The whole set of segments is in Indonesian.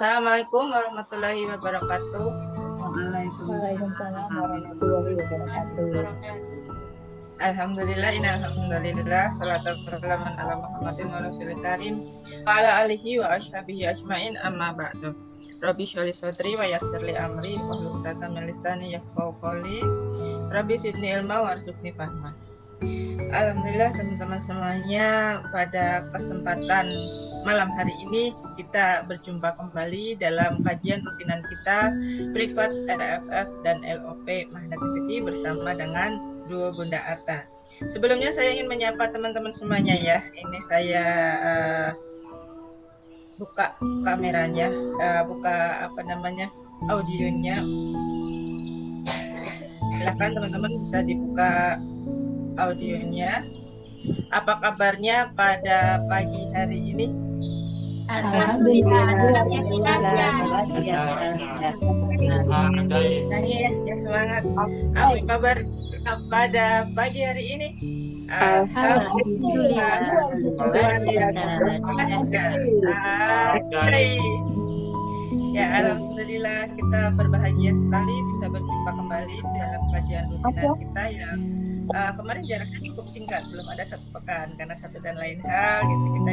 Assalamualaikum warahmatullahi wabarakatuh. Waalaikumsalam warahmatullahi wabarakatuh. Alhamdulillah, alhamdulillah, salatu wassalamu ala Muhammadin wa rasulil karim wa ala alihi wa ashabihi ajmain, amma ba'du. Rabbi sholli sadri wa yassir li amri wahlul 'uqdatam min lisani yafqahu qawli. Rabbi zidni ilma warzuqni fahma. Alhamdulillah teman-teman semuanya, pada kesempatan malam hari ini kita berjumpa kembali dalam kajian rutinan kita Privat RFF dan LOP Magnet Rezeki bersama dengan Duo Bunda Atta. Sebelumnya saya ingin menyapa teman-teman semuanya ya. Ini saya buka kameranya, buka audionya. Silakan teman-teman bisa dibuka audionya. Apa kabarnya pada pagi hari ini? Alhamdulillah. Ya semangat. Apa kabar pada pagi hari ini? Alhamdulillah. Ya, alhamdulillah kita berbahagia sekali bisa berjumpa kembali dalam kajian rutinan kita yang kemarin jaraknya cukup singkat, belum ada satu pekan karena satu dan lain hal gitu. Kita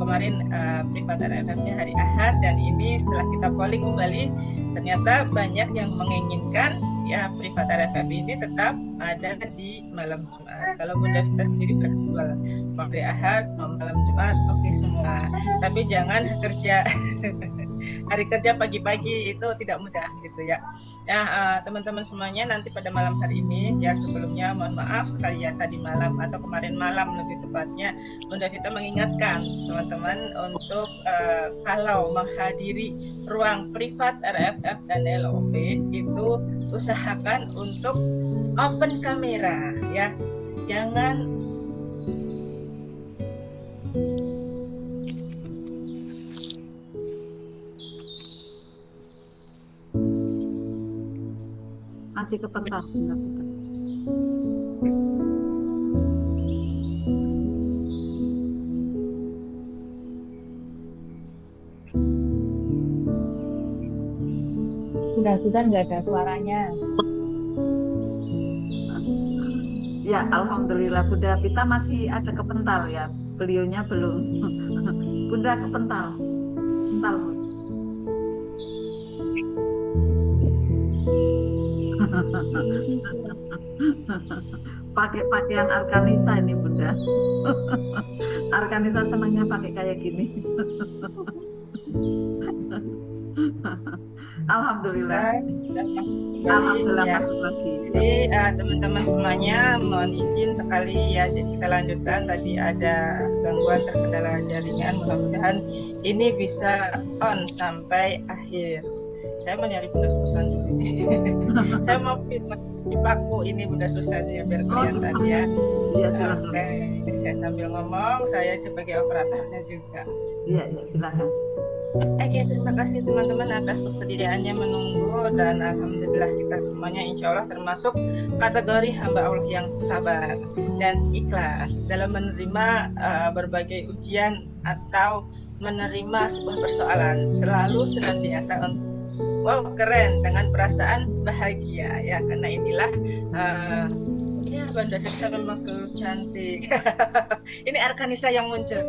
kemarin Privat RFF-nya hari Ahad, dan ini setelah kita polling kembali ternyata banyak yang menginginkan ya Privat RFF ini tetap ada di malam Jumat. Kalau Bunda Vita sendiri fleksibel, mau hari Ahad mau malam Jumat oke semua, tapi jangan kerja hari kerja pagi-pagi itu tidak mudah gitu ya. Nah teman-teman semuanya, nanti pada malam hari ini ya, sebelumnya mohon maaf sekali ya, tadi malam atau kemarin malam lebih tepatnya Bunda Vita mengingatkan teman-teman untuk kalau menghadiri ruang privat RFF dan LOP itu usahakan untuk open kamera ya, jangan masih kepental. Sudah nggak ada suaranya. Ya, alhamdulillah Bunda Vita masih ada kepental ya. Beliaunya belum. Bunda kepental. Pental. Pakai pakaian Arkanisa ini Bunda. Arkanisa senangnya pakai kayak gini. Alhamdulillah. Alhamdulillah ya. Masuk lagi. Jadi teman-teman semuanya mohon izin sekali ya, jadi kita lanjutkan. Tadi ada gangguan terkendala jaringan, mudah-mudahan ini bisa on sampai akhir. Saya mau nyari Bunda Susan dulu ini. Saya mau dipaku ini Bunda Susan ya, biar kelihatan ya. Iya, oke, ini saya sambil ngomong, saya sebagai operatornya juga. Iya, silakan. Oke, terima kasih teman-teman atas kesediaannya menunggu, dan alhamdulillah kita semuanya insya Allah termasuk kategori hamba Allah yang sabar dan ikhlas dalam menerima berbagai ujian atau menerima sebuah persoalan, selalu senantiasa untuk wow keren, dengan perasaan bahagia ya, karena inilah ya Bunda Sita memang selalu cantik. Ini Arkanisa yang muncul.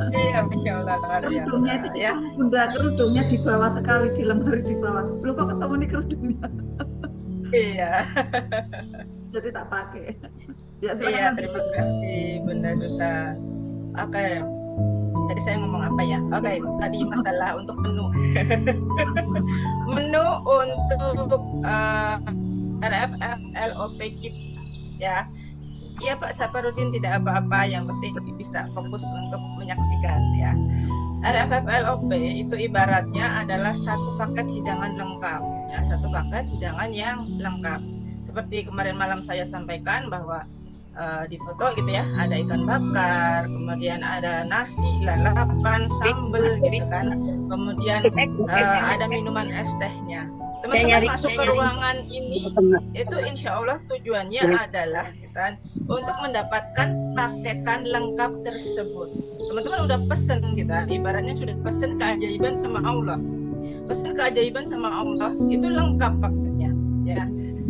Iya, Masya Allah, luar biasa ya. Bunda, kerudungnya di bawah sekali, di lemari di bawah. Belum kok ketemu nih kerudungnya. Iya. Jadi tak pakai. Ya, iya, terima kasih Bunda Susan. Oke. Tadi saya ngomong apa ya? Oke, tadi masalah untuk menu. Menu untuk RFF LOP kita ya. Iya Pak Saparudin, tidak apa-apa, yang penting bisa fokus untuk menyaksikan ya. RFF LOP itu ibaratnya adalah satu paket hidangan lengkap ya, satu paket hidangan yang lengkap. Seperti kemarin malam saya sampaikan bahwa di foto gitu ya, ada ikan bakar, kemudian ada nasi, lalapan, sambal gitu kan, kemudian ada minuman es tehnya. Teman-teman masuk ke ruangan ini itu insya Allah tujuannya adalah kan, untuk mendapatkan paketan lengkap tersebut. Teman-teman udah pesen gitu, ibaratnya sudah pesen keajaiban sama Allah. Pesen keajaiban sama Allah itu lengkap paketnya ya.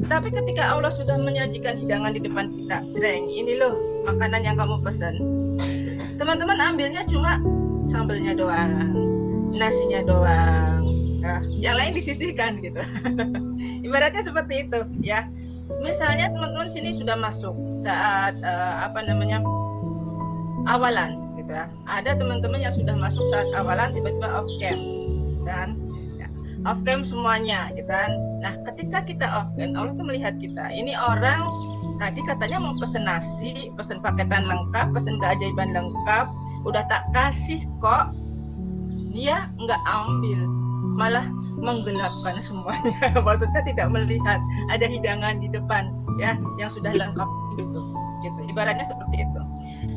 Tapi ketika Allah sudah menyajikan hidangan di depan kita, Jreng, ini loh makanan yang kamu pesen. Teman-teman ambilnya cuma sambelnya doang, nasinya doang, nah, yang lain disisihkan gitu. Ibaratnya seperti itu ya. Misalnya teman-teman sini sudah masuk saat awalan gitu ya. Ada teman-teman yang sudah masuk saat awalan tiba-tiba off cam dan ya, off cam semuanya gitu kan. Nah, ketika kita off cam, Allah tuh melihat kita. Ini orang tadi katanya mau pesen nasi, pesen paketan lengkap, pesen keajaiban lengkap, udah tak kasih kok. Dia nggak ambil, malah menggelapkan semuanya. Maksudnya tidak melihat ada hidangan di depan ya yang sudah lengkap gitu. Ibaratnya seperti itu.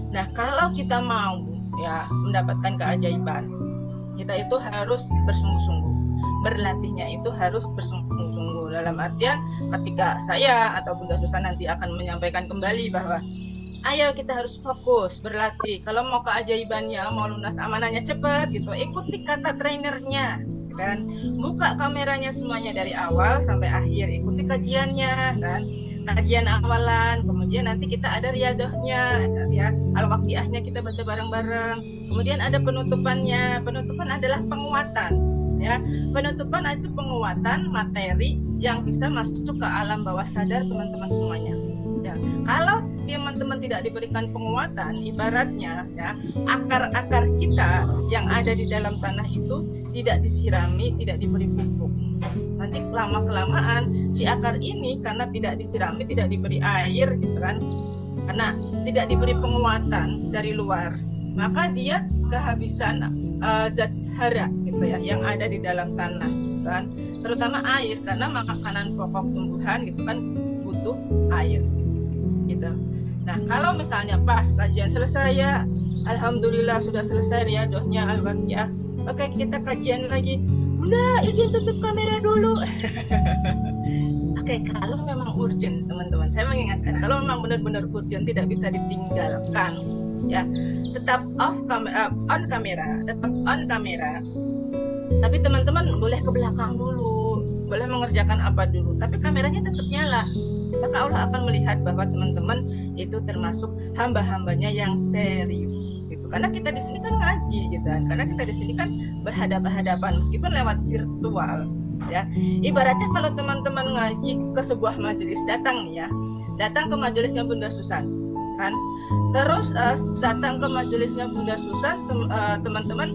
Nah, kalau kita mau ya mendapatkan keajaiban, kita itu harus bersungguh-sungguh. Berlatihnya itu harus bersungguh-sungguh. Dalam artian ketika saya atau Bunda Susan nanti akan menyampaikan kembali bahwa ayo kita harus fokus berlatih. Kalau mau keajaibannya, mau lunas amanahnya cepat gitu, ikuti kata trainernya kan. Buka kameranya semuanya dari awal sampai akhir, ikuti kajiannya kan. Kajian awalan, kemudian nanti kita ada riadohnya ya, al-waqiahnya kita baca bareng-bareng. Kemudian ada penutupannya. Penutupan adalah penguatan ya. Penutupan itu penguatan materi yang bisa masuk ke alam bawah sadar teman-teman semuanya. Ya, kalau teman-teman tidak diberikan penguatan, ibaratnya ya, akar-akar kita yang ada di dalam tanah itu tidak disirami, tidak diberi pupuk. Nanti lama-kelamaan si akar ini karena tidak disirami, tidak diberi air gitu kan, karena tidak diberi penguatan dari luar, maka dia kehabisan zat hara gitu ya yang ada di dalam tanah kan, terutama air, karena makanan pokok tumbuhan gitu kan butuh air gitu. Nah, kalau misalnya pas kajian selesai ya, alhamdulillah sudah selesai riadohnya al-waqiah. Oke, kita kajian lagi. Bunda, izin tutup kamera dulu. Oke, kalau memang urgent, teman-teman, saya mengingatkan, kalau memang benar-benar urgent tidak bisa ditinggalkan, ya, tetap on kamera, tetap on kamera. Tapi teman-teman boleh ke belakang dulu, boleh mengerjakan apa dulu, tapi kameranya tetap nyala. Maka Allah akan melihat bahwa teman-teman itu termasuk hamba-hambanya yang serius gitu. Karena kita di sini kan ngaji gitu kan. Karena kita di sini kan berhadapan-hadapan meskipun lewat virtual ya. Ibaratnya kalau teman-teman ngaji ke sebuah majelis, datang nih ya. Datang ke majelisnya Bunda Susan kan. Terus datang ke majelisnya Bunda Susan, teman-teman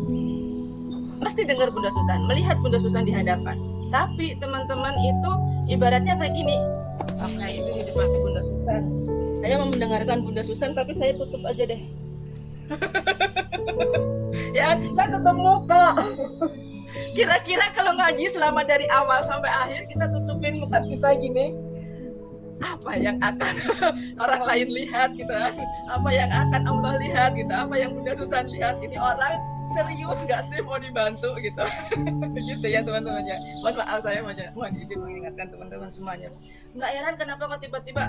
mesti dengar Bunda Susan, melihat Bunda Susan di hadapan. Tapi teman-teman itu ibaratnya kayak gini. Oke, itu di depan Bunda Susan. Saya mau mendengarkan Bunda Susan, tapi saya tutup aja deh. Ya, saya tutup muka. Kira-kira kalau ngaji selama dari awal sampai akhir kita tutupin muka kita gini, apa yang akan orang lain lihat gitu, apa yang akan Allah lihat gitu, apa yang Bunda Susan lihat, ini orang serius nggak sih mau dibantu gitu. Gitu ya teman-teman ya. Mohon maaf, saya mohon izin mengingatkan teman-teman semuanya. Nggak heran kenapa kok tiba-tiba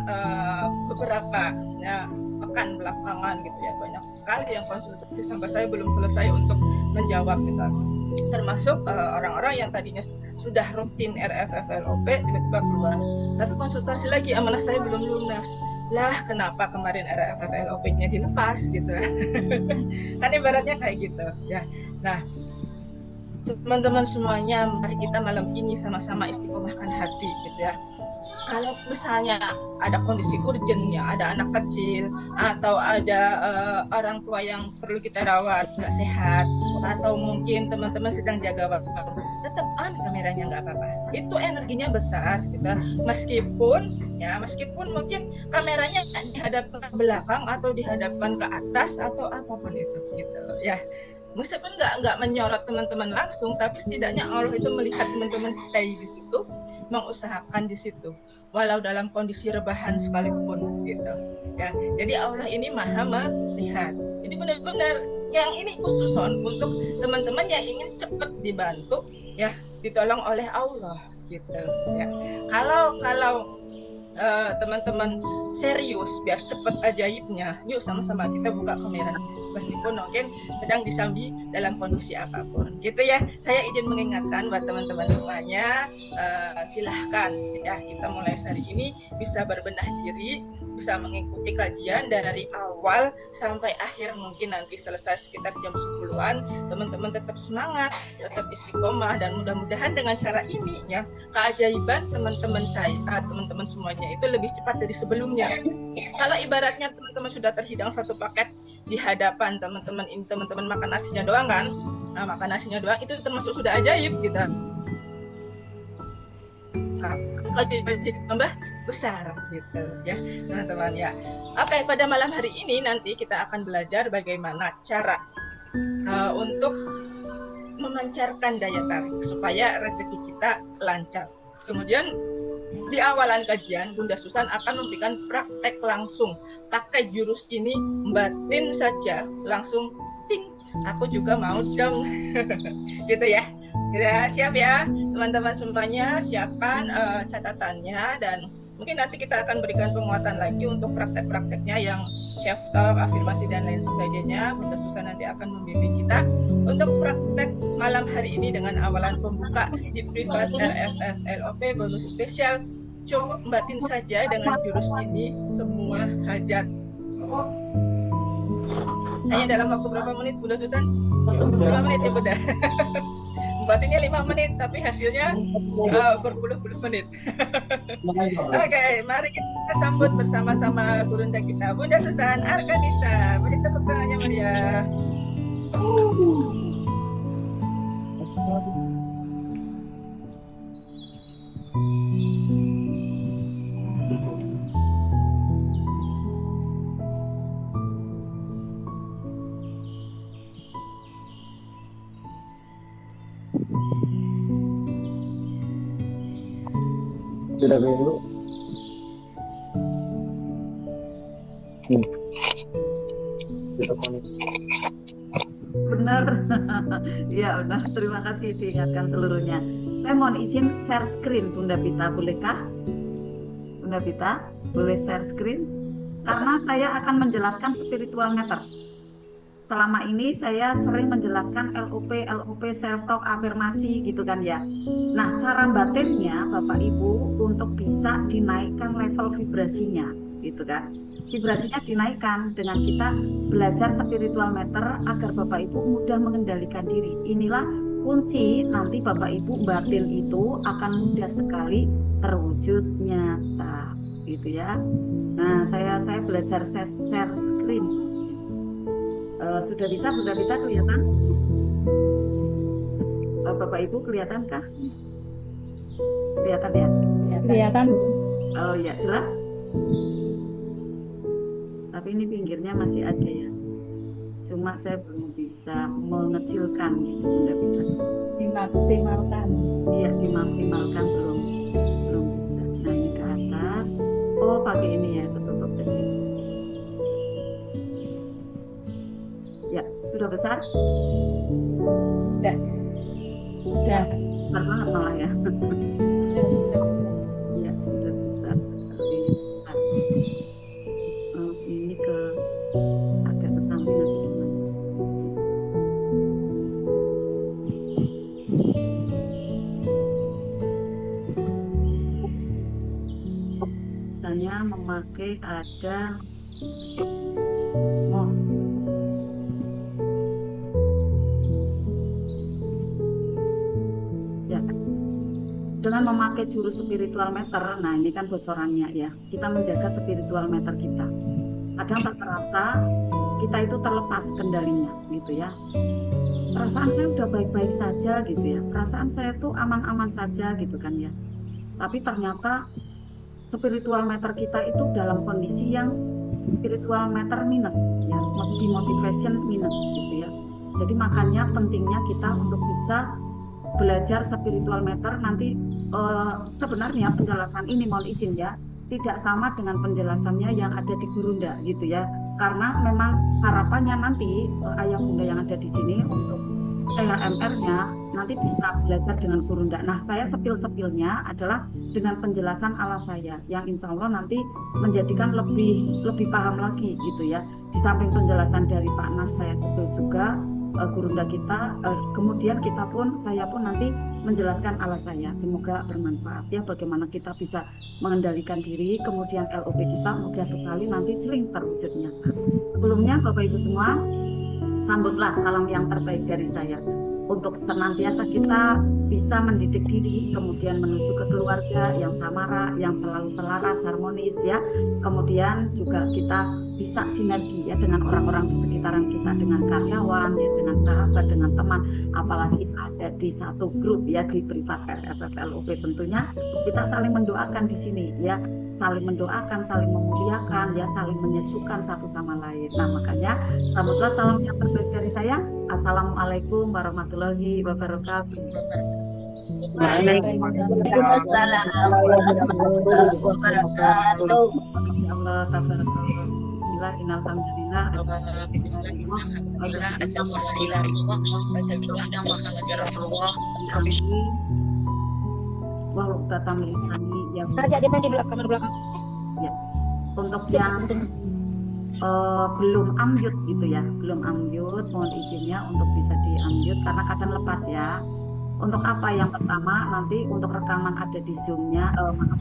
beberapa ya pekan belakangan gitu ya banyak sekali yang konsultasi sampai saya belum selesai untuk menjawab gitu. Termasuk orang-orang yang tadinya sudah rutin RFFLOP tiba-tiba keluar, tapi konsultasi lagi amanah saya belum lunas. Lah kenapa kemarin RFFLOP-nya dilepas gitu. Kan ibaratnya kayak gitu ya. Nah, teman-teman semuanya, mari kita malam ini sama-sama istiqomahkan hati gitu ya. Kalau misalnya ada kondisi urgentnya, ada anak kecil atau ada orang tua yang perlu kita rawat nggak sehat, atau mungkin teman-teman sedang jaga waktu, tetap on kameranya nggak apa-apa. Itu energinya besar gitu. Meskipun mungkin kameranya dihadapkan ke belakang atau dihadapkan ke atas atau apapun itu gitu ya. Meskipun nggak menyorot teman-teman langsung, tapi setidaknya Allah itu melihat teman-teman stay di situ, mengusahakan di situ, walau dalam kondisi rebahan sekalipun gitu ya. Jadi Allah ini maha melihat. Jadi benar-benar yang ini khusus untuk teman-teman yang ingin cepat dibantu ya, ditolong oleh Allah gitu ya. Kalau teman-teman serius biar cepet ajaibnya, yuk sama-sama kita buka kamera meskipun mungkin sedang disambi dalam kondisi apapun gitu ya. Saya izin mengingatkan buat teman-teman semuanya, silahkan ya, kita mulai hari ini bisa berbenah diri, bisa mengikuti kajian dari awal sampai akhir, mungkin nanti selesai sekitar jam 10-an. Teman-teman tetap semangat, tetap istiqomah, dan mudah-mudahan dengan cara ini ya, keajaiban teman-teman saya, teman-teman semuanya itu lebih cepat dari sebelumnya. Kalau ibaratnya teman-teman sudah terhidang satu paket di hadapan teman-teman, ini teman-teman makan nasinya doang kan, makan nasinya doang itu termasuk sudah ajaib gitu. Kalau tambah besar gitu ya teman-teman ya. Oke, pada malam hari ini nanti kita akan belajar bagaimana cara untuk memancarkan daya tarik supaya rezeki kita lancar. Kemudian di awalan kajian, Bunda Susan akan memberikan praktek langsung. Pakai jurus ini, batin saja, langsung ting, aku juga mau dong. Gitu ya. Ya, siap ya teman-teman semuanya, siapkan catatannya, dan mungkin nanti kita akan berikan penguatan lagi untuk praktek-prakteknya yang self talk, afirmasi dan lain sebagainya. Bunda Susan nanti akan membimbing kita untuk praktek malam hari ini dengan awalan pembuka di privat RFF LOP bonus spesial. Cukup batin saja dengan jurus ini semua hajat. Hanya dalam waktu berapa menit Bunda Susan? 5 menit ya Bunda. Batinnya 5 menit tapi hasilnya berpuluh-puluh menit. Oke, mari kita sambut bersama-sama gurunda kita, Bunda Susan Arkanisa. Beri tepuk tangannya Maria. Sudah dulu. Benar. Ya, benar. Terima kasih diingatkan seluruhnya. Saya mohon izin share screen Bunda Pita, bolehkah? Bunda Pita, boleh share screen? Karena saya akan menjelaskan spiritual meter. Selama ini saya sering menjelaskan LOP, self-talk, afirmasi gitu kan ya. Nah, cara batinnya Bapak Ibu untuk bisa dinaikkan level vibrasinya gitu kan. Vibrasinya dinaikkan dengan kita belajar spiritual meter agar Bapak Ibu mudah mengendalikan diri. Inilah kunci nanti Bapak Ibu batin itu akan mudah sekali terwujud nyata gitu ya. Nah, saya belajar share screen. Sudah bisa Bunda Pita kelihatan? Bapak Ibu kelihatankah? Kelihatan ya? Kelihatan. Oh ya, jelas. Tapi ini pinggirnya masih ada ya. Cuma saya belum bisa mengecilkan gitu Bunda Pita. Dimaksimalkan. Iya, dimaksimalkan belum bisa. Nah, ini ke atas. Oh, pakai ini ya, ketutup tadi. Ya, sudah besar? Sudah. Besar banget malah ya. Ya, sudah besar sekali. Ini agak ke samping nanti gimana? Misalnya memakai ada mouse. Dengan memakai jurus spiritual meter, nah ini kan bocorannya ya, kita menjaga spiritual meter kita. Kadang tak terasa kita itu terlepas kendalinya gitu ya. Perasaan saya udah baik-baik saja gitu ya, perasaan saya tuh aman-aman saja gitu kan ya. Tapi ternyata spiritual meter kita itu dalam kondisi yang spiritual meter minus ya, demotivation minus gitu ya. Jadi makanya pentingnya kita untuk bisa belajar spiritual meter. Nanti sebenarnya penjelasan ini mohon izin ya, tidak sama dengan penjelasannya yang ada di Gurunda gitu ya, karena memang harapannya nanti ayah bunda yang ada di sini untuk THMR-nya nanti bisa belajar dengan Gurunda. Nah, saya sepil-sepilnya adalah dengan penjelasan ala saya yang insya Allah nanti menjadikan lebih paham lagi gitu ya. Di samping penjelasan dari Pak Nas, saya sepil juga Gurunda kita, kemudian saya pun nanti menjelaskan ala saya. Semoga bermanfaat ya, bagaimana kita bisa mengendalikan diri, kemudian LOP kita mudah sekali nanti sering terwujud nyata. Sebelumnya Bapak Ibu semua, sambutlah salam yang terbaik dari saya untuk senantiasa kita bisa mendidik diri, kemudian menuju ke keluarga yang samara, yang selalu selaras, harmonis ya. Kemudian juga kita bisa sinergi ya dengan orang-orang di sekitaran kita, dengan karyawan, ya, dengan sahabat, dengan teman, apalagi ada di satu grup ya di privat RFFLOP. Tentunya kita saling mendoakan di sini ya, saling mendoakan, saling memuliakan ya, saling menyejukkan satu sama lain. Nah, makanya sambutlah salam yang terbaik dari saya. Assalamualaikum warahmatullahi wabarakatuh. Waalaikumsalam warahmatullahi wabarakatuh. Ya Allah, tabarakallah. Bismillah, innalhamdulillah. Kerja dia main di belakang belakang. Ya. Untuk yang belum unmute gitu ya, belum unmute, mohon izinnya untuk bisa di unmute karena kadang lepas ya. Untuk apa? Yang pertama nanti untuk rekaman ada di Zoom-nya,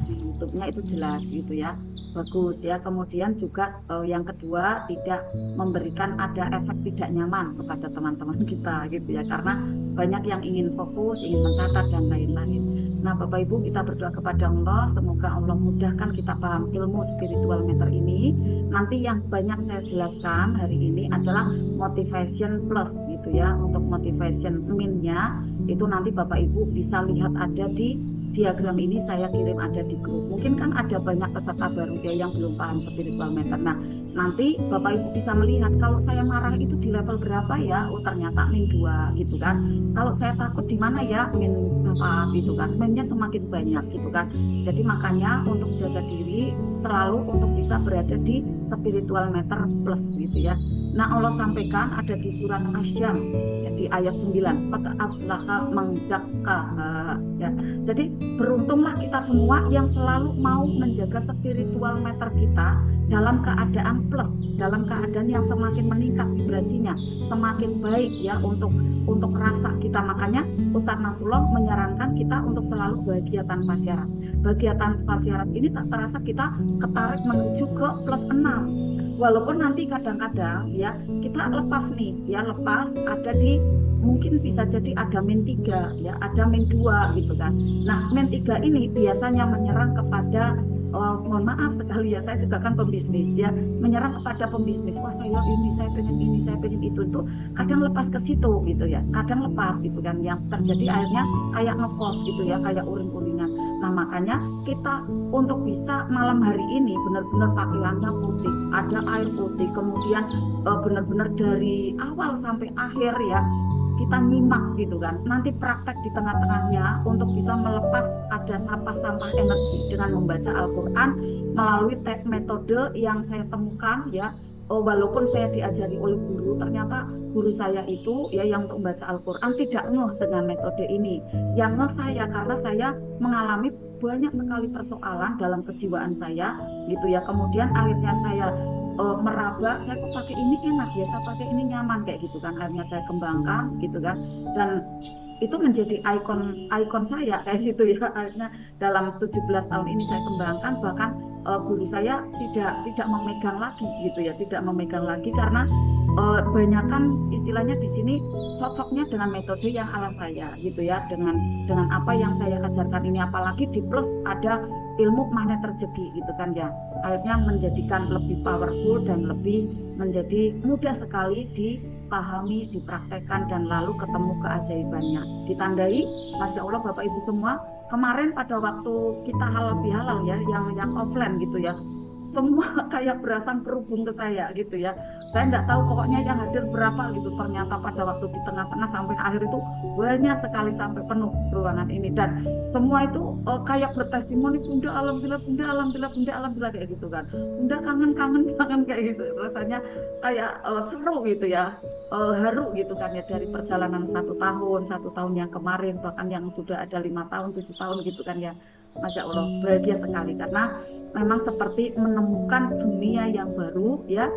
di YouTube-nya itu jelas gitu ya, bagus ya. Kemudian juga yang kedua tidak memberikan ada efek tidak nyaman kepada teman-teman kita gitu ya, karena banyak yang ingin fokus, ingin mencatat dan lain-lain. Nah, Bapak Ibu, kita berdoa kepada Allah, semoga Allah mudahkan kita paham ilmu spiritual meter ini. Nanti yang banyak saya jelaskan hari ini adalah motivation plus gitu ya. Untuk motivation min-nya itu nanti Bapak Ibu bisa lihat ada di diagram ini, saya kirim ada di grup. Mungkin kan ada banyak peserta baru ya yang belum paham spiritual meter. Nah, nanti Bapak Ibu bisa melihat kalau saya marah itu di level berapa ya, oh ternyata min 2 gitu kan. Kalau saya takut di mana ya, min 4 gitu kan. Minnya semakin banyak gitu kan. Jadi makanya untuk jaga diri selalu untuk bisa berada di spiritual meter plus gitu ya. Nah, Allah sampaikan ada di surat Asyam ya, di ayat 9, qad aflaha man zakkaha ya. Jadi beruntunglah kita semua yang selalu mau menjaga spiritual meter kita dalam keadaan plus, dalam keadaan yang semakin meningkat vibrasinya, semakin baik ya untuk rasa kita. Makanya Ustadz Nasrullah menyarankan kita untuk selalu bahagia tanpa syarat. Bahagia tanpa syarat ini tak terasa kita ketarik menuju ke plus 6. Walaupun nanti kadang-kadang ya kita lepas nih ya, lepas ada di mungkin bisa jadi ada min 3 ya, ada min 2 gitu kan. Nah, min 3 ini biasanya menyerang kepada mohon maaf sekali ya, saya juga kan pembisnis ya, menyerang kepada pembisnis. Wah, saya ini, saya pengen itu kadang lepas ke situ gitu ya, kadang lepas gitu kan, yang terjadi akhirnya kayak ngekos gitu ya, kayak uring-uringan. Nah, makanya kita untuk bisa malam hari ini benar-benar pakaiannya putih, ada air putih, kemudian benar-benar dari awal sampai akhir ya kita nyimak gitu kan. Nanti praktek di tengah-tengahnya untuk bisa melepas ada sampah-sampah energi dengan membaca Al-Quran melalui metode yang saya temukan ya. Walaupun saya diajari oleh guru, ternyata guru saya itu ya yang untuk membaca Al-Quran tidak ngeh dengan metode ini. Yang ngeh saya karena saya mengalami banyak sekali persoalan dalam kejiwaan saya gitu ya. Kemudian akhirnya saya meraba, saya kok pakai ini enak ya, saya pakai ini nyaman kayak gitu kan. Akhirnya saya kembangkan gitu kan, dan itu menjadi ikon saya kayak gitu ya. Akhirnya dalam 17 tahun ini saya kembangkan, bahkan guru saya tidak memegang lagi gitu ya, tidak memegang lagi karena banyakan istilahnya di sini cocoknya dengan metode yang ala saya gitu ya, dengan apa yang saya ajarkan ini, apalagi di plus ada ilmu magnet rezeki gitu kan ya, akhirnya menjadikan lebih powerful dan lebih menjadi mudah sekali dipahami, dipraktekkan, dan lalu ketemu keajaibannya. Ditandai, Masya Allah Bapak Ibu semua, kemarin pada waktu kita halal bihalal ya, yang offline gitu ya, semua kayak berasang kerubung ke saya gitu ya. saya nggak tahu pokoknya yang hadir berapa gitu. Ternyata pada waktu di tengah-tengah sampai akhir itu banyak sekali sampai penuh ruangan ini, dan semua itu kayak bertestimoni, Bunda alhamdulillah, Bunda alhamdulillah, Bunda alhamdulillah, kayak gitu kan. Bunda kangen kayak gitu, rasanya kayak seru gitu ya, haru gitu kan ya, dari perjalanan satu tahun yang kemarin, bahkan yang sudah ada 5 tahun 7 tahun gitu kan ya. Masya Allah, bahagia sekali karena memang seperti menemukan dunia yang baru ya.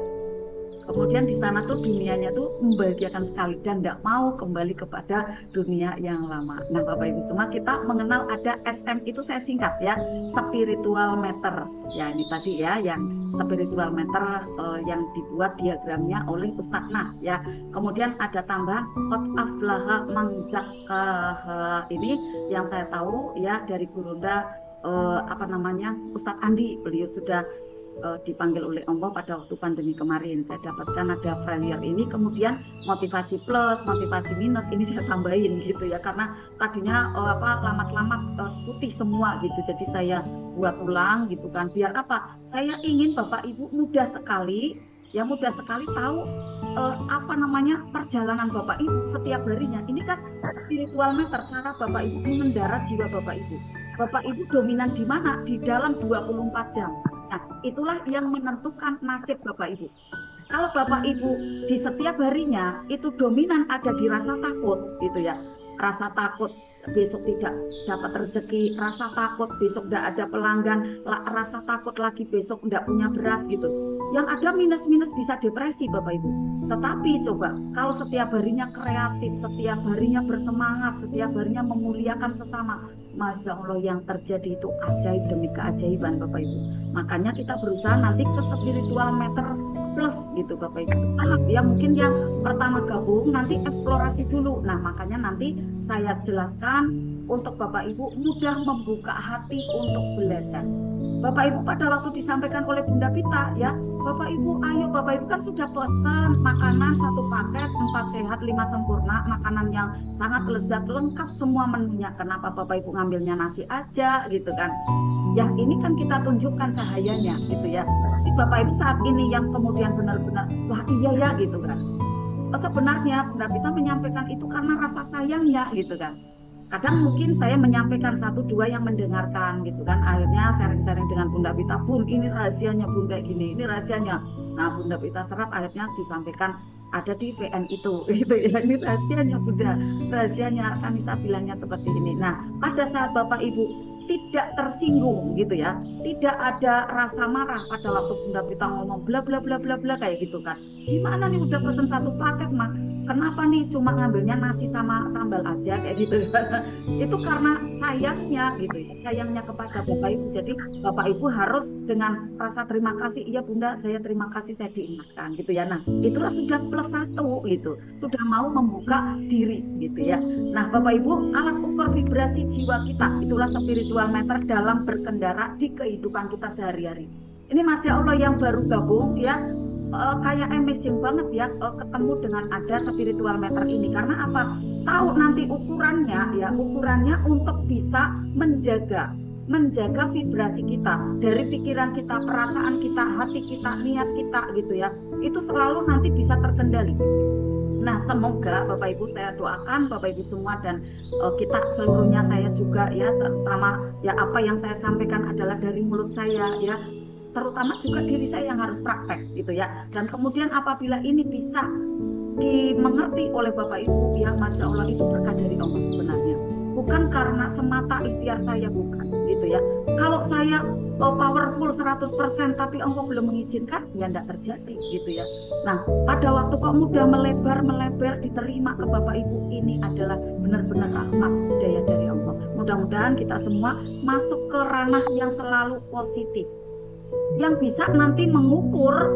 Kemudian di sana tuh dunianya tuh membahagiakan sekali dan tidak mau kembali kepada dunia yang lama. Nah Bapak Ibu semua, kita mengenal ada SM, itu saya singkat ya, spiritual meter. Ya ini tadi ya, yang spiritual meter yang dibuat diagramnya oleh Ustadz Nas ya. Kemudian ada tambahan Qad aflaha man zakkaha, ini yang saya tahu ya dari Gurunda Ustadz Andi, beliau sudah dipanggil oleh Allah pada waktu pandemi kemarin. Saya dapatkan ada flyer ini, kemudian motivasi plus, motivasi minus, ini saya tambahin gitu ya, karena tadinya lamat-lamat putih semua gitu, jadi saya buat ulang gitu kan, biar apa? Saya ingin Bapak Ibu mudah sekali tahu perjalanan Bapak Ibu setiap harinya. Ini kan spiritual meter, cara Bapak Ibu mendarat jiwa Bapak Ibu. Bapak Ibu dominan di mana? Di dalam 24 jam. Nah, itulah yang menentukan nasib Bapak Ibu. Kalau Bapak Ibu di setiap harinya itu dominan ada di rasa takut gitu ya. Rasa takut besok tidak dapat rezeki, rasa takut besok tidak ada pelanggan, rasa takut lagi besok tidak punya beras gitu. Yang ada minus-minus, bisa depresi Bapak Ibu. Tetapi coba kalau setiap harinya kreatif, setiap harinya bersemangat, setiap harinya memuliakan sesama, Masya Allah yang terjadi itu ajaib demi keajaiban Bapak Ibu. Makanya kita berusaha nanti ke spiritual meter plus gitu Bapak Ibu. Ya mungkin yang pertama gabung nanti eksplorasi dulu. Nah makanya nanti saya jelaskan untuk Bapak Ibu mudah membuka hati untuk belajar. Bapak Ibu pada waktu disampaikan oleh Bunda Pita ya, Bapak Ibu ayo, Bapak Ibu kan sudah pesan makanan 1 paket 4 sehat 5 sempurna, makanan yang sangat lezat, lengkap semua menunya. Kenapa Bapak Ibu ngambilnya nasi aja gitu kan? Ya ini kan kita tunjukkan cahayanya gitu ya. Jadi Bapak Ibu saat ini yang kemudian benar-benar wah iya ya gitu kan. Sebenarnya Bunda Pita menyampaikan itu karena rasa sayangnya gitu kan. Kadang mungkin saya menyampaikan 1-2 yang mendengarkan gitu kan, akhirnya sharing-sharing dengan Bunda Pita, Bun ini rahasianya Bun kayak gini, ini rahasianya. Nah Bunda Pita serap, akhirnya disampaikan ada di VN itu gitu ya, ini rahasianya Bunda, rahasianya Kanisa bilangnya seperti ini. Nah pada saat Bapak Ibu tidak tersinggung gitu ya, tidak ada rasa marah pada waktu Bunda Pita ngomong bla bla bla bla bla kayak gitu kan, gimana nih udah pesen 1 paket mah, kenapa nih cuma ngambilnya nasi sama sambal aja kayak gitu. Itu karena sayangnya gitu ya, sayangnya kepada Bapak Ibu. Jadi Bapak Ibu harus dengan rasa terima kasih, iya Bunda saya terima kasih saya diingatkan gitu ya. Nah itulah sudah +1 gitu, sudah mau membuka diri gitu ya. Nah Bapak Ibu, alat ukur vibrasi jiwa kita itulah spiritual meter dalam berkendara di kehidupan kita sehari-hari. Ini Masya Allah yang baru gabung ya, kayak amazing banget ya ketemu dengan ada spiritual meter ini. Karena apa? Tahu nanti ukurannya untuk bisa menjaga vibrasi kita, dari pikiran kita, perasaan kita, hati kita, niat kita gitu ya, itu selalu nanti bisa terkendali. Nah semoga Bapak Ibu, saya doakan Bapak Ibu semua dan kita seluruhnya, saya juga ya, terutama ya apa yang saya sampaikan adalah dari mulut saya ya, terutama juga diri saya yang harus praktek gitu ya. Dan kemudian apabila ini bisa dimengerti oleh Bapak Ibu ya, Masya Allah itu berkah dari Allah sebenarnya, bukan karena semata ikhtiar saya, bukan gitu ya. Kalau saya powerful 100% tapi Allah belum mengizinkan, ya tidak terjadi gitu ya. Nah pada waktu kok mudah melebar diterima ke Bapak Ibu, ini adalah benar-benar rahmat hidayah dari Allah. Mudah-mudahan kita semua masuk ke ranah yang selalu positif, yang bisa nanti mengukur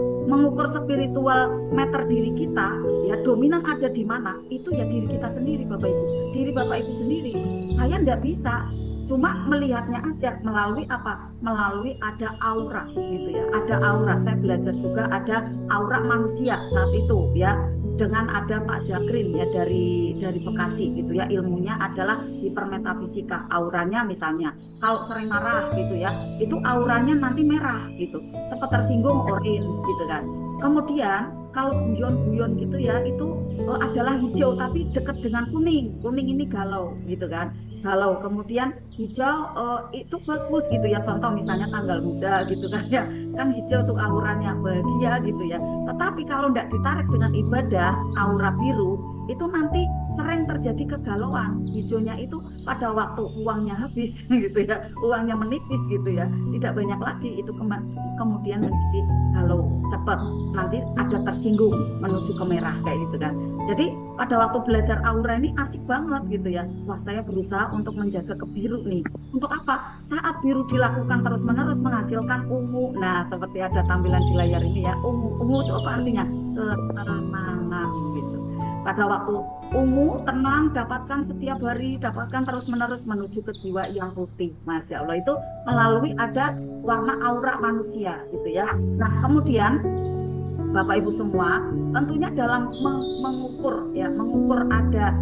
spiritual meter diri kita ya, dominan ada di mana, itu ya diri kita sendiri Bapak Ibu, diri Bapak Ibu sendiri. Saya tidak bisa cuma melihatnya aja melalui apa? Melalui ada aura gitu ya, ada aura. Saya belajar juga ada aura manusia saat itu ya, dengan ada Pak Zakrin ya dari Bekasi gitu ya, ilmunya adalah hipermetafisika. Auranya misalnya kalau sering marah gitu ya, itu auranya nanti merah gitu, cepat tersinggung orange gitu kan. Kemudian kalau guyon-guyon gitu ya itu adalah hijau tapi dekat dengan kuning. Kuning ini galau gitu kan. Galau, kemudian hijau itu bagus gitu ya, contoh misalnya tanggal muda gitu kan ya, kan hijau tuh auranya bahagia gitu ya. Tetapi kalau tidak ditarik dengan ibadah, aura biru itu nanti sering terjadi kegalauan. Hijaunya itu pada waktu uangnya habis gitu ya, uangnya menipis gitu ya, tidak banyak lagi, itu kemudian menjadi galau cepat, nanti ada tersinggung menuju ke merah kayak gitu kan. Jadi pada waktu belajar aura ini asik banget gitu ya. Wah, saya berusaha untuk menjaga ke biru nih. Untuk apa? Saat biru dilakukan terus-menerus menghasilkan ungu. Nah, seperti ada tampilan di layar ini ya. Ungu itu apa artinya? Ketenangan gitu. Pada waktu ungu, tenang, dapatkan setiap hari, dapatkan terus-menerus menuju ke jiwa yang putih. Masya Allah, itu melalui ada warna aura manusia gitu ya. Nah, kemudian Bapak Ibu semua, tentunya dalam mengukur ada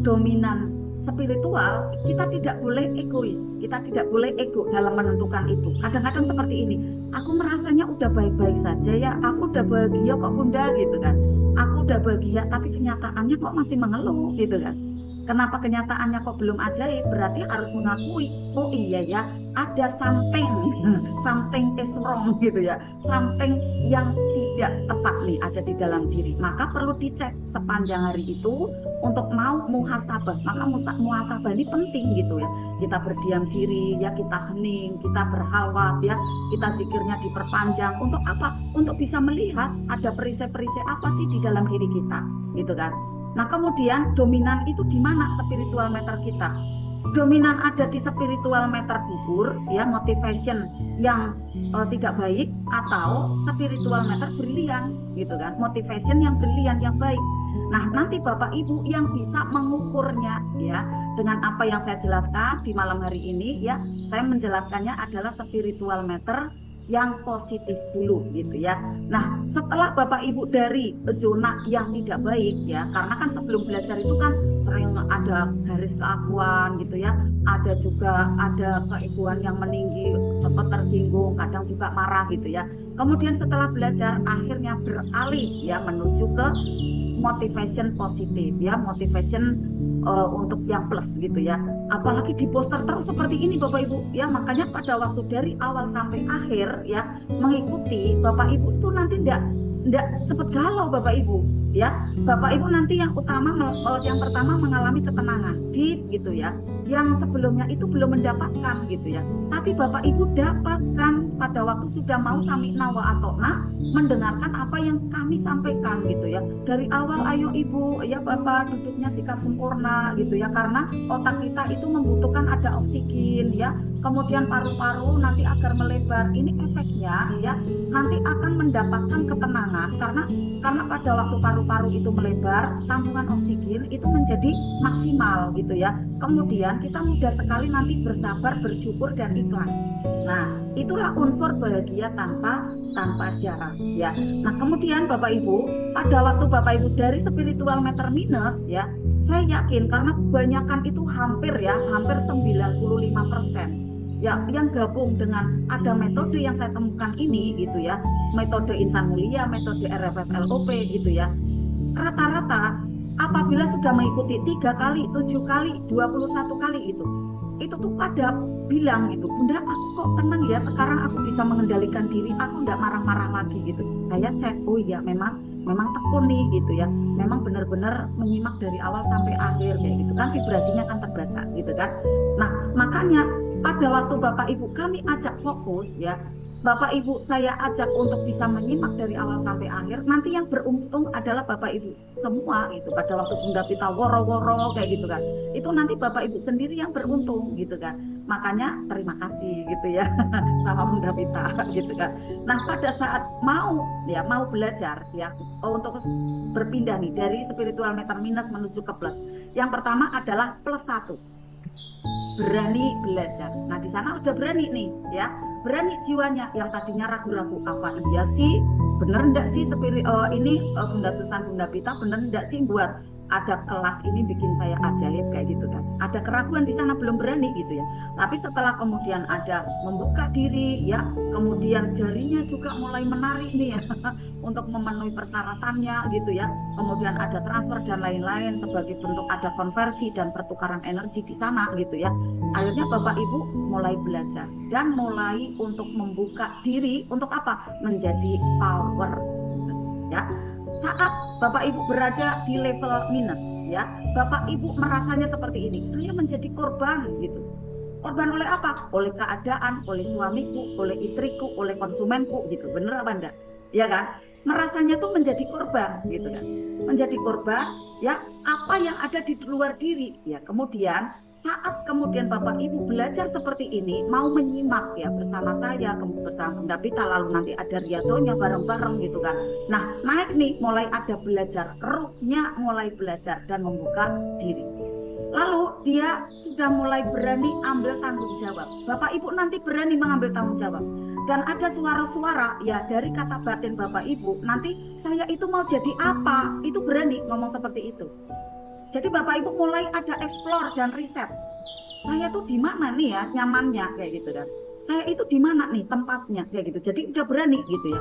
dominan spiritual, kita tidak boleh egois, kita tidak boleh ego dalam menentukan itu. Kadang-kadang seperti ini, aku merasanya udah baik-baik saja ya, aku udah bahagia kok Bunda gitu kan. Aku udah bahagia tapi kenyataannya kok masih mengeluh gitu kan. Kenapa kenyataannya kok belum ajaib? Berarti harus mengakui, oh iya ya, ada something is wrong gitu ya, something yang tidak tepat nih ada di dalam diri. Maka perlu dicek sepanjang hari itu untuk mau muhasabah. Maka muhasabah ini penting gitu ya. Kita berdiam diri ya, kita hening, kita berhalwat ya, kita zikirnya diperpanjang. Untuk apa? Untuk bisa melihat ada perisai-perisai apa sih di dalam diri kita gitu kan. Nah, kemudian dominan itu di mana spiritual meter kita? Dominan ada di spiritual meter gugur ya, motivation yang tidak baik, atau spiritual meter brilian gitu kan, motivation yang brilian yang baik. Nah, nanti Bapak Ibu yang bisa mengukurnya ya dengan apa yang saya jelaskan di malam hari ini ya. Saya menjelaskannya adalah spiritual meter yang positif dulu gitu ya. Nah, setelah Bapak Ibu dari zona yang tidak baik ya, karena kan sebelum belajar itu kan sering ada garis keakuan gitu ya, ada juga ada keegoan yang meninggi, cepat tersinggung, kadang juga marah gitu ya. Kemudian setelah belajar akhirnya beralih ya menuju ke motivation positif ya, motivation untuk yang plus gitu ya. Apalagi di poster terus seperti ini Bapak Ibu ya, makanya pada waktu dari awal sampai akhir ya mengikuti Bapak Ibu itu nanti enggak cepet galau Bapak Ibu ya. Bapak Ibu nanti yang utama yang pertama mengalami ketenangan deep gitu ya, yang sebelumnya itu belum mendapatkan gitu ya, tapi Bapak Ibu dapatkan pada waktu sudah mau sami'na wa ata'na, mendengarkan apa yang kami sampaikan gitu ya. Dari awal ayo Ibu ya Bapak duduknya sikap sempurna gitu ya, karena otak kita itu membutuhkan ada oksigen ya, kemudian paru-paru nanti agar melebar. Ini efeknya ya, nanti akan mendapatkan ketenangan karena pada waktu paru-paru itu melebar, tampungan oksigen itu menjadi maksimal gitu ya. Kemudian kita mudah sekali nanti bersabar, bersyukur dan ikhlas. Nah, itulah unsur bahagia tanpa syarat ya. Nah, kemudian Bapak Ibu, pada waktu Bapak Ibu dari spiritual meter minus ya, saya yakin karena kebanyakan itu hampir 95% ya yang gabung dengan ada metode yang saya temukan ini gitu ya, metode insan mulia, metode RFFLOP gitu ya. Rata-rata apabila sudah mengikuti 3 kali, 7 kali, 21 kali itu tuh pada bilang gitu, Bunda aku kok tenang ya, sekarang aku bisa mengendalikan diri, aku nggak marah-marah lagi gitu. Saya cek, oh iya memang tekun nih gitu ya, memang benar-benar menyimak dari awal sampai akhir kayak gitu kan, vibrasinya kan terbaca gitu kan. Nah, makanya pada waktu Bapak Ibu kami ajak fokus ya, Bapak Ibu saya ajak untuk bisa menyimak dari awal sampai akhir, nanti yang beruntung adalah Bapak Ibu semua gitu. Pada waktu Bunda Pita woro-woro kayak gitu kan, itu nanti Bapak Ibu sendiri yang beruntung gitu kan. Makanya terima kasih gitu ya sama Bunda Pita gitu kan. Nah, pada saat mau belajar ya untuk berpindah nih dari spiritual meter minus menuju ke plus, yang pertama adalah +1, berani belajar. Nah, di sana udah berani nih ya, berani jiwanya yang tadinya ragu-ragu, apa iya sih bener enggak sih ini Bunda Susan, Bunda Pita bener enggak sih buat ada kelas ini bikin saya ajaib kayak gitu kan. Ada keraguan di sana, belum berani gitu ya. Tapi setelah kemudian ada membuka diri ya, kemudian jarinya juga mulai menarik nih ya untuk memenuhi persyaratannya gitu ya. Kemudian ada transfer dan lain-lain sebagai bentuk ada konversi dan pertukaran energi di sana gitu ya. Akhirnya Bapak Ibu mulai belajar dan mulai untuk membuka diri untuk apa? Menjadi power ya. Saat Bapak Ibu berada di level minus ya, Bapak Ibu merasanya seperti ini, saya menjadi korban gitu. Korban oleh apa? Oleh keadaan, oleh suamiku, oleh istriku, oleh konsumenku gitu. Bener apa enggak? Ya kan? Merasanya tuh menjadi korban gitu kan. Menjadi korban ya, apa yang ada di luar diri ya. Kemudian saat kemudian Bapak Ibu belajar seperti ini, mau menyimak ya bersama saya, bersama Bunda Pita, lalu nanti ada Riyatonya bareng-bareng gitu kan. Nah naik nih, mulai ada belajar, ruhnya mulai belajar dan membuka diri. Lalu dia sudah mulai berani ambil tanggung jawab. Bapak Ibu nanti berani mengambil tanggung jawab. Dan ada suara-suara ya dari kata batin Bapak Ibu, nanti saya itu mau jadi apa, itu berani ngomong seperti itu. Jadi Bapak Ibu mulai ada explore dan riset. Saya tuh di mana nih ya nyamannya kayak gitu kan. Saya itu di mana nih tempatnya kayak gitu. Jadi udah berani gitu ya.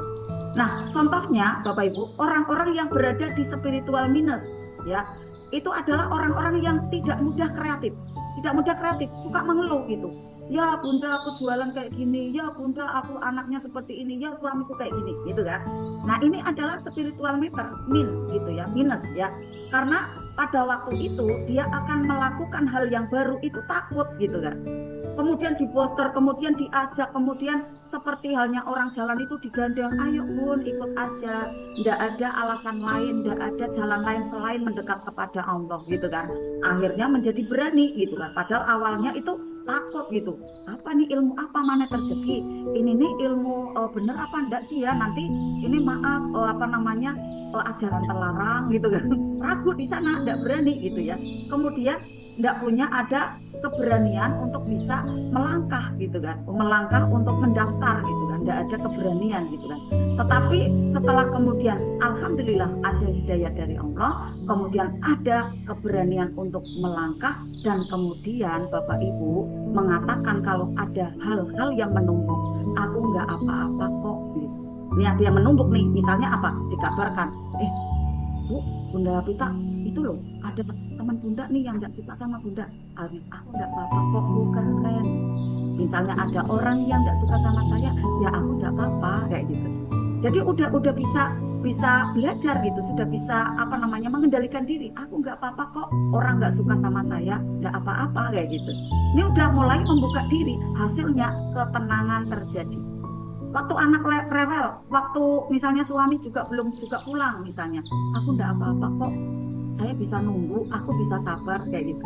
Nah, contohnya Bapak Ibu, orang-orang yang berada di spiritual minus ya, itu adalah orang-orang yang tidak mudah kreatif. Tidak mudah kreatif, suka mengeluh gitu. Ya Bunda aku jualan kayak gini, ya Bunda aku anaknya seperti ini, ya suamiku kayak gini gitu kan. Nah ini adalah spiritual meter min gitu ya, minus ya. Karena pada waktu itu dia akan melakukan hal yang baru itu takut gitu kan. Kemudian diposter, kemudian diajak, kemudian seperti halnya orang jalan itu digandeng, ayo Bun ikut aja, nggak ada alasan lain, nggak ada jalan lain selain mendekat kepada Allah gitu kan. Akhirnya menjadi berani gitu kan, padahal awalnya itu takut gitu, apa nih ilmu apa mana rezeki ini nih ilmu bener apa enggak sih ya, nanti ini maaf ajaran terlarang gitu kan. Ragu di sana, enggak berani gitu ya. Kemudian enggak punya ada keberanian untuk bisa melangkah gitu kan, melangkah untuk mendaftar gitu kan, enggak ada keberanian gitu kan. Tetapi setelah kemudian alhamdulillah ada hidayah dari Allah, kemudian ada keberanian untuk melangkah, dan kemudian Bapak Ibu mengatakan kalau ada hal-hal yang menumpuk, aku nggak apa-apa kok gitu. Ini ada yang menumpuk nih, misalnya apa? Dikabarkan, Bu, Bunda Pita, itu loh ada teman Bunda nih yang nggak suka sama Bunda. Aku nggak apa-apa kok, Bu, keren. Misalnya ada orang yang nggak suka sama saya, ya aku nggak apa-apa kayak gitu. Jadi udah bisa belajar gitu, sudah bisa mengendalikan diri. Aku nggak apa-apa kok, orang nggak suka sama saya, nggak apa-apa kayak gitu. Ini udah mulai membuka diri, hasilnya ketenangan terjadi. Waktu anak rewel, waktu misalnya suami belum pulang misalnya, aku nggak apa-apa kok, saya bisa nunggu, aku bisa sabar kayak gitu.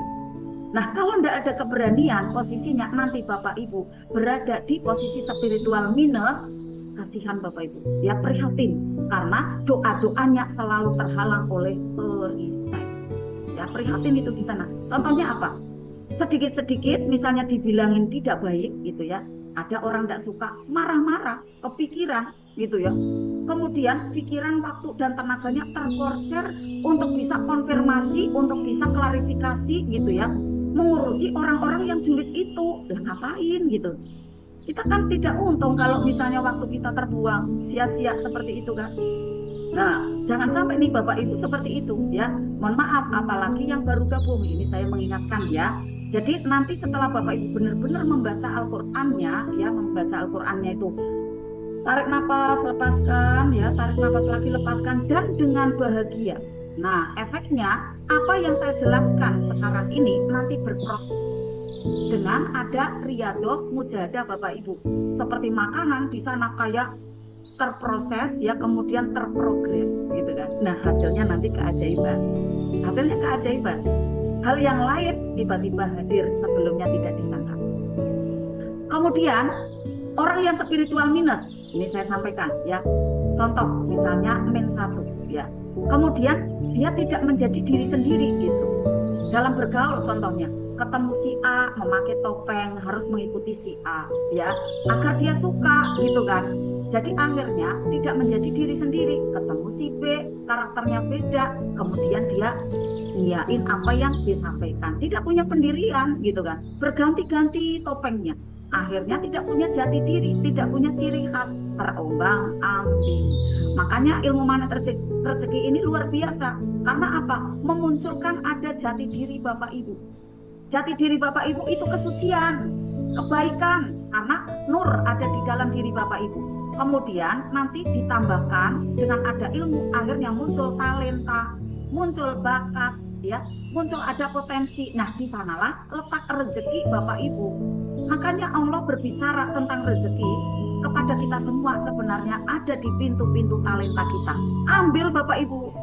Nah kalau nggak ada keberanian, posisinya nanti Bapak Ibu berada di posisi spiritual minus. Kasihan Bapak Ibu, ya prihatin karena doa-doanya selalu terhalang oleh perisai. Ya prihatin itu di sana. Contohnya apa? Sedikit-sedikit misalnya dibilangin tidak baik gitu ya. Ada orang tidak suka, marah-marah, kepikiran gitu ya. Kemudian pikiran, waktu dan tenaganya terporser untuk bisa konfirmasi, untuk bisa klarifikasi gitu ya. Mengurusi orang-orang yang julid itu, lah ngapain gitu. Kita kan tidak untung kalau misalnya waktu kita terbuang sia-sia seperti itu kan. Nah, jangan sampai nih Bapak Ibu seperti itu ya. Mohon maaf, apalagi yang baru gabung, ini saya mengingatkan ya. Jadi nanti setelah Bapak Ibu benar-benar membaca Al-Qur'annya ya, membaca Al-Qur'annya itu tarik napas, lepaskan ya, tarik napas lagi, lepaskan, dan dengan bahagia. Nah, efeknya apa yang saya jelaskan sekarang ini nanti berproses dengan ada riyadoh mujahadah Bapak Ibu. Seperti makanan di sana kayak terproses ya, kemudian terprogres gitu kan. Nah, hasilnya nanti keajaiban. Hasilnya keajaiban. Hal yang lain tiba-tiba hadir sebelumnya tidak disangka. Kemudian orang yang spiritual minus, ini saya sampaikan ya. Contoh misalnya min 1 ya. Kemudian dia tidak menjadi diri sendiri gitu. Dalam bergaul contohnya, ketemu si A memakai topeng, harus mengikuti si A ya, agar dia suka gitu kan. Jadi akhirnya tidak menjadi diri sendiri, ketemu si B karakternya beda, kemudian dia ngiyain apa yang disampaikan, tidak punya pendirian gitu kan, berganti-ganti topengnya, akhirnya tidak punya jati diri, tidak punya ciri khas, terombang ambing. Makanya ilmu magnet rezeki ini luar biasa. Karena apa? Memunculkan ada jati diri Bapak Ibu. Jati diri Bapak Ibu itu kesucian, kebaikan, karena nur ada di dalam diri Bapak Ibu. Kemudian nanti ditambahkan dengan ada ilmu, akhirnya muncul talenta, muncul bakat, ya, muncul ada potensi. Nah, di sanalah letak rezeki Bapak Ibu. Makanya Allah berbicara tentang rezeki kepada kita semua, sebenarnya ada di pintu-pintu talenta kita. Ambil Bapak Ibu,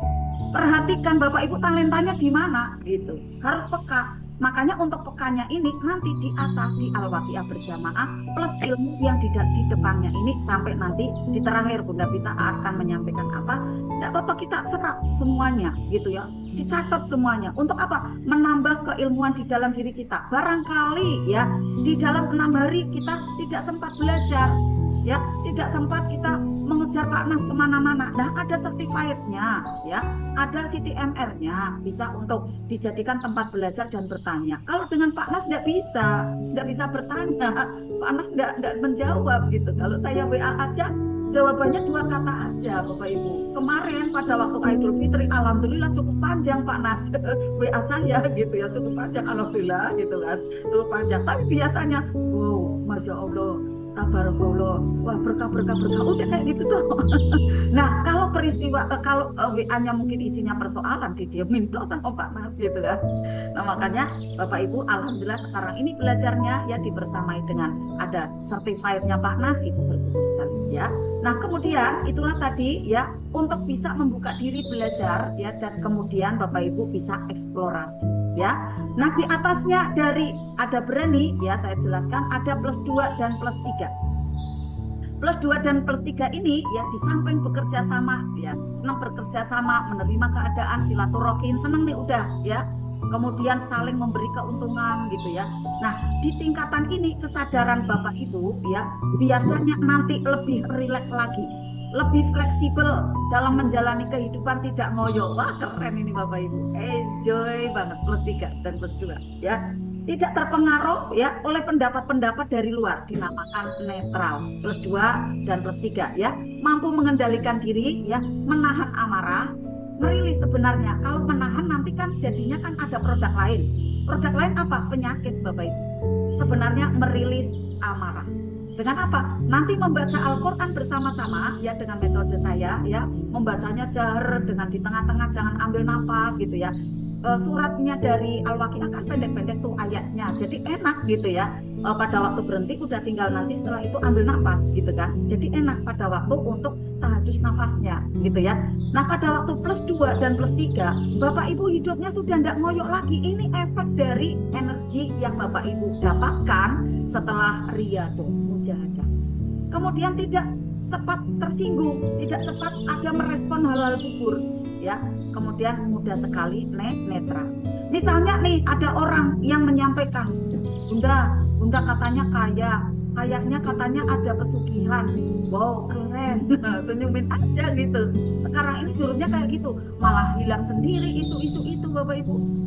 perhatikan Bapak Ibu talentanya di mana gitu. Harus peka. Makanya untuk pekanya ini nanti diasah di Al-Waqiah berjamaah plus ilmu yang di depannya ini sampai nanti di terakhir Bunda Pita akan menyampaikan apa. Tidak apa-apa, kita serap semuanya gitu ya. Dicatat semuanya. Untuk apa? Menambah keilmuan di dalam diri kita. Barangkali ya di dalam 6 hari kita tidak sempat belajar, ya, tidak sempat kita mengejar Pak Nas kemana-mana. Nah, ada certified-nya, ya, ada CTMR-nya, bisa untuk dijadikan tempat belajar dan bertanya. Kalau dengan Pak Nas tidak bisa bertanya, Pak Nas tidak menjawab gitu. Kalau saya WA aja, jawabannya 2 kata aja, Bapak Ibu. Kemarin pada waktu Idul Fitri, alhamdulillah cukup panjang Pak Nas WA saya gitu ya, cukup panjang alhamdulillah gitu kan, cukup panjang. Tapi biasanya, wow, Masya Allah, tabarakallah, wah berkah, udah kayak gitu tuh. Nah, kalau peristiwa, kalau WA-nya mungkin isinya persoalan, didiamin tuh sama Pak Nas gitu kan. Nah, makanya Bapak Ibu, alhamdulillah sekarang ini belajarnya ya dibersamai dengan ada certified-nya Pak Nas, itu bersyukur sekali ya. Nah, kemudian itulah tadi ya, untuk bisa membuka diri belajar ya, dan kemudian Bapak Ibu bisa eksplorasi ya. Nah, di atasnya dari ada berani ya, saya jelaskan ada +2 dan +3. +2 dan +3 ini ya, di samping bekerja sama ya, senang bekerja sama, menerima keadaan, silaturahim, senang nih udah ya. Kemudian saling memberi keuntungan gitu ya. Nah, di tingkatan ini kesadaran Bapak Ibu ya, biasanya nanti lebih rileks lagi, lebih fleksibel dalam menjalani kehidupan, tidak ngoyo. Wah, keren ini Bapak Ibu, enjoy banget +3 dan +2 ya. Tidak terpengaruh ya oleh pendapat-pendapat dari luar, dinamakan netral. +2 dan +3 ya, mampu mengendalikan diri ya, menahan amarah, merilis. Sebenarnya kalau menahan nanti kan jadinya kan ada produk lain. Produk lain apa? Penyakit Bapak Ibu. Sebenarnya merilis amarah. Dengan apa? Nanti membaca Al-Quran bersama-sama ya, dengan metode saya ya, membacanya jahar dengan di tengah-tengah, jangan ambil nafas gitu ya. Suratnya dari Al-Waqiah kan pendek-pendek tuh ayatnya, jadi enak gitu ya. Pada waktu berhenti udah tinggal nanti setelah itu ambil nafas gitu kan, jadi enak pada waktu untuk tahajud nafasnya gitu ya. Nah, pada waktu +2 dan +3 Bapak Ibu hidupnya sudah tidak ngoyok lagi. Ini efek dari energi yang Bapak Ibu dapatkan setelah riyadhah mujahadah. Kemudian tidak cepat tersinggung, tidak cepat ada merespon hal-hal kubur ya. Kemudian mudah sekali netral. Misalnya nih ada orang yang menyampaikan, Bunda katanya kayaknya katanya ada pesugihan. Wow, keren. Senyumin aja gitu. Sekarang ini jurusnya kayak gitu, malah hilang sendiri isu-isu itu Bapak Ibu.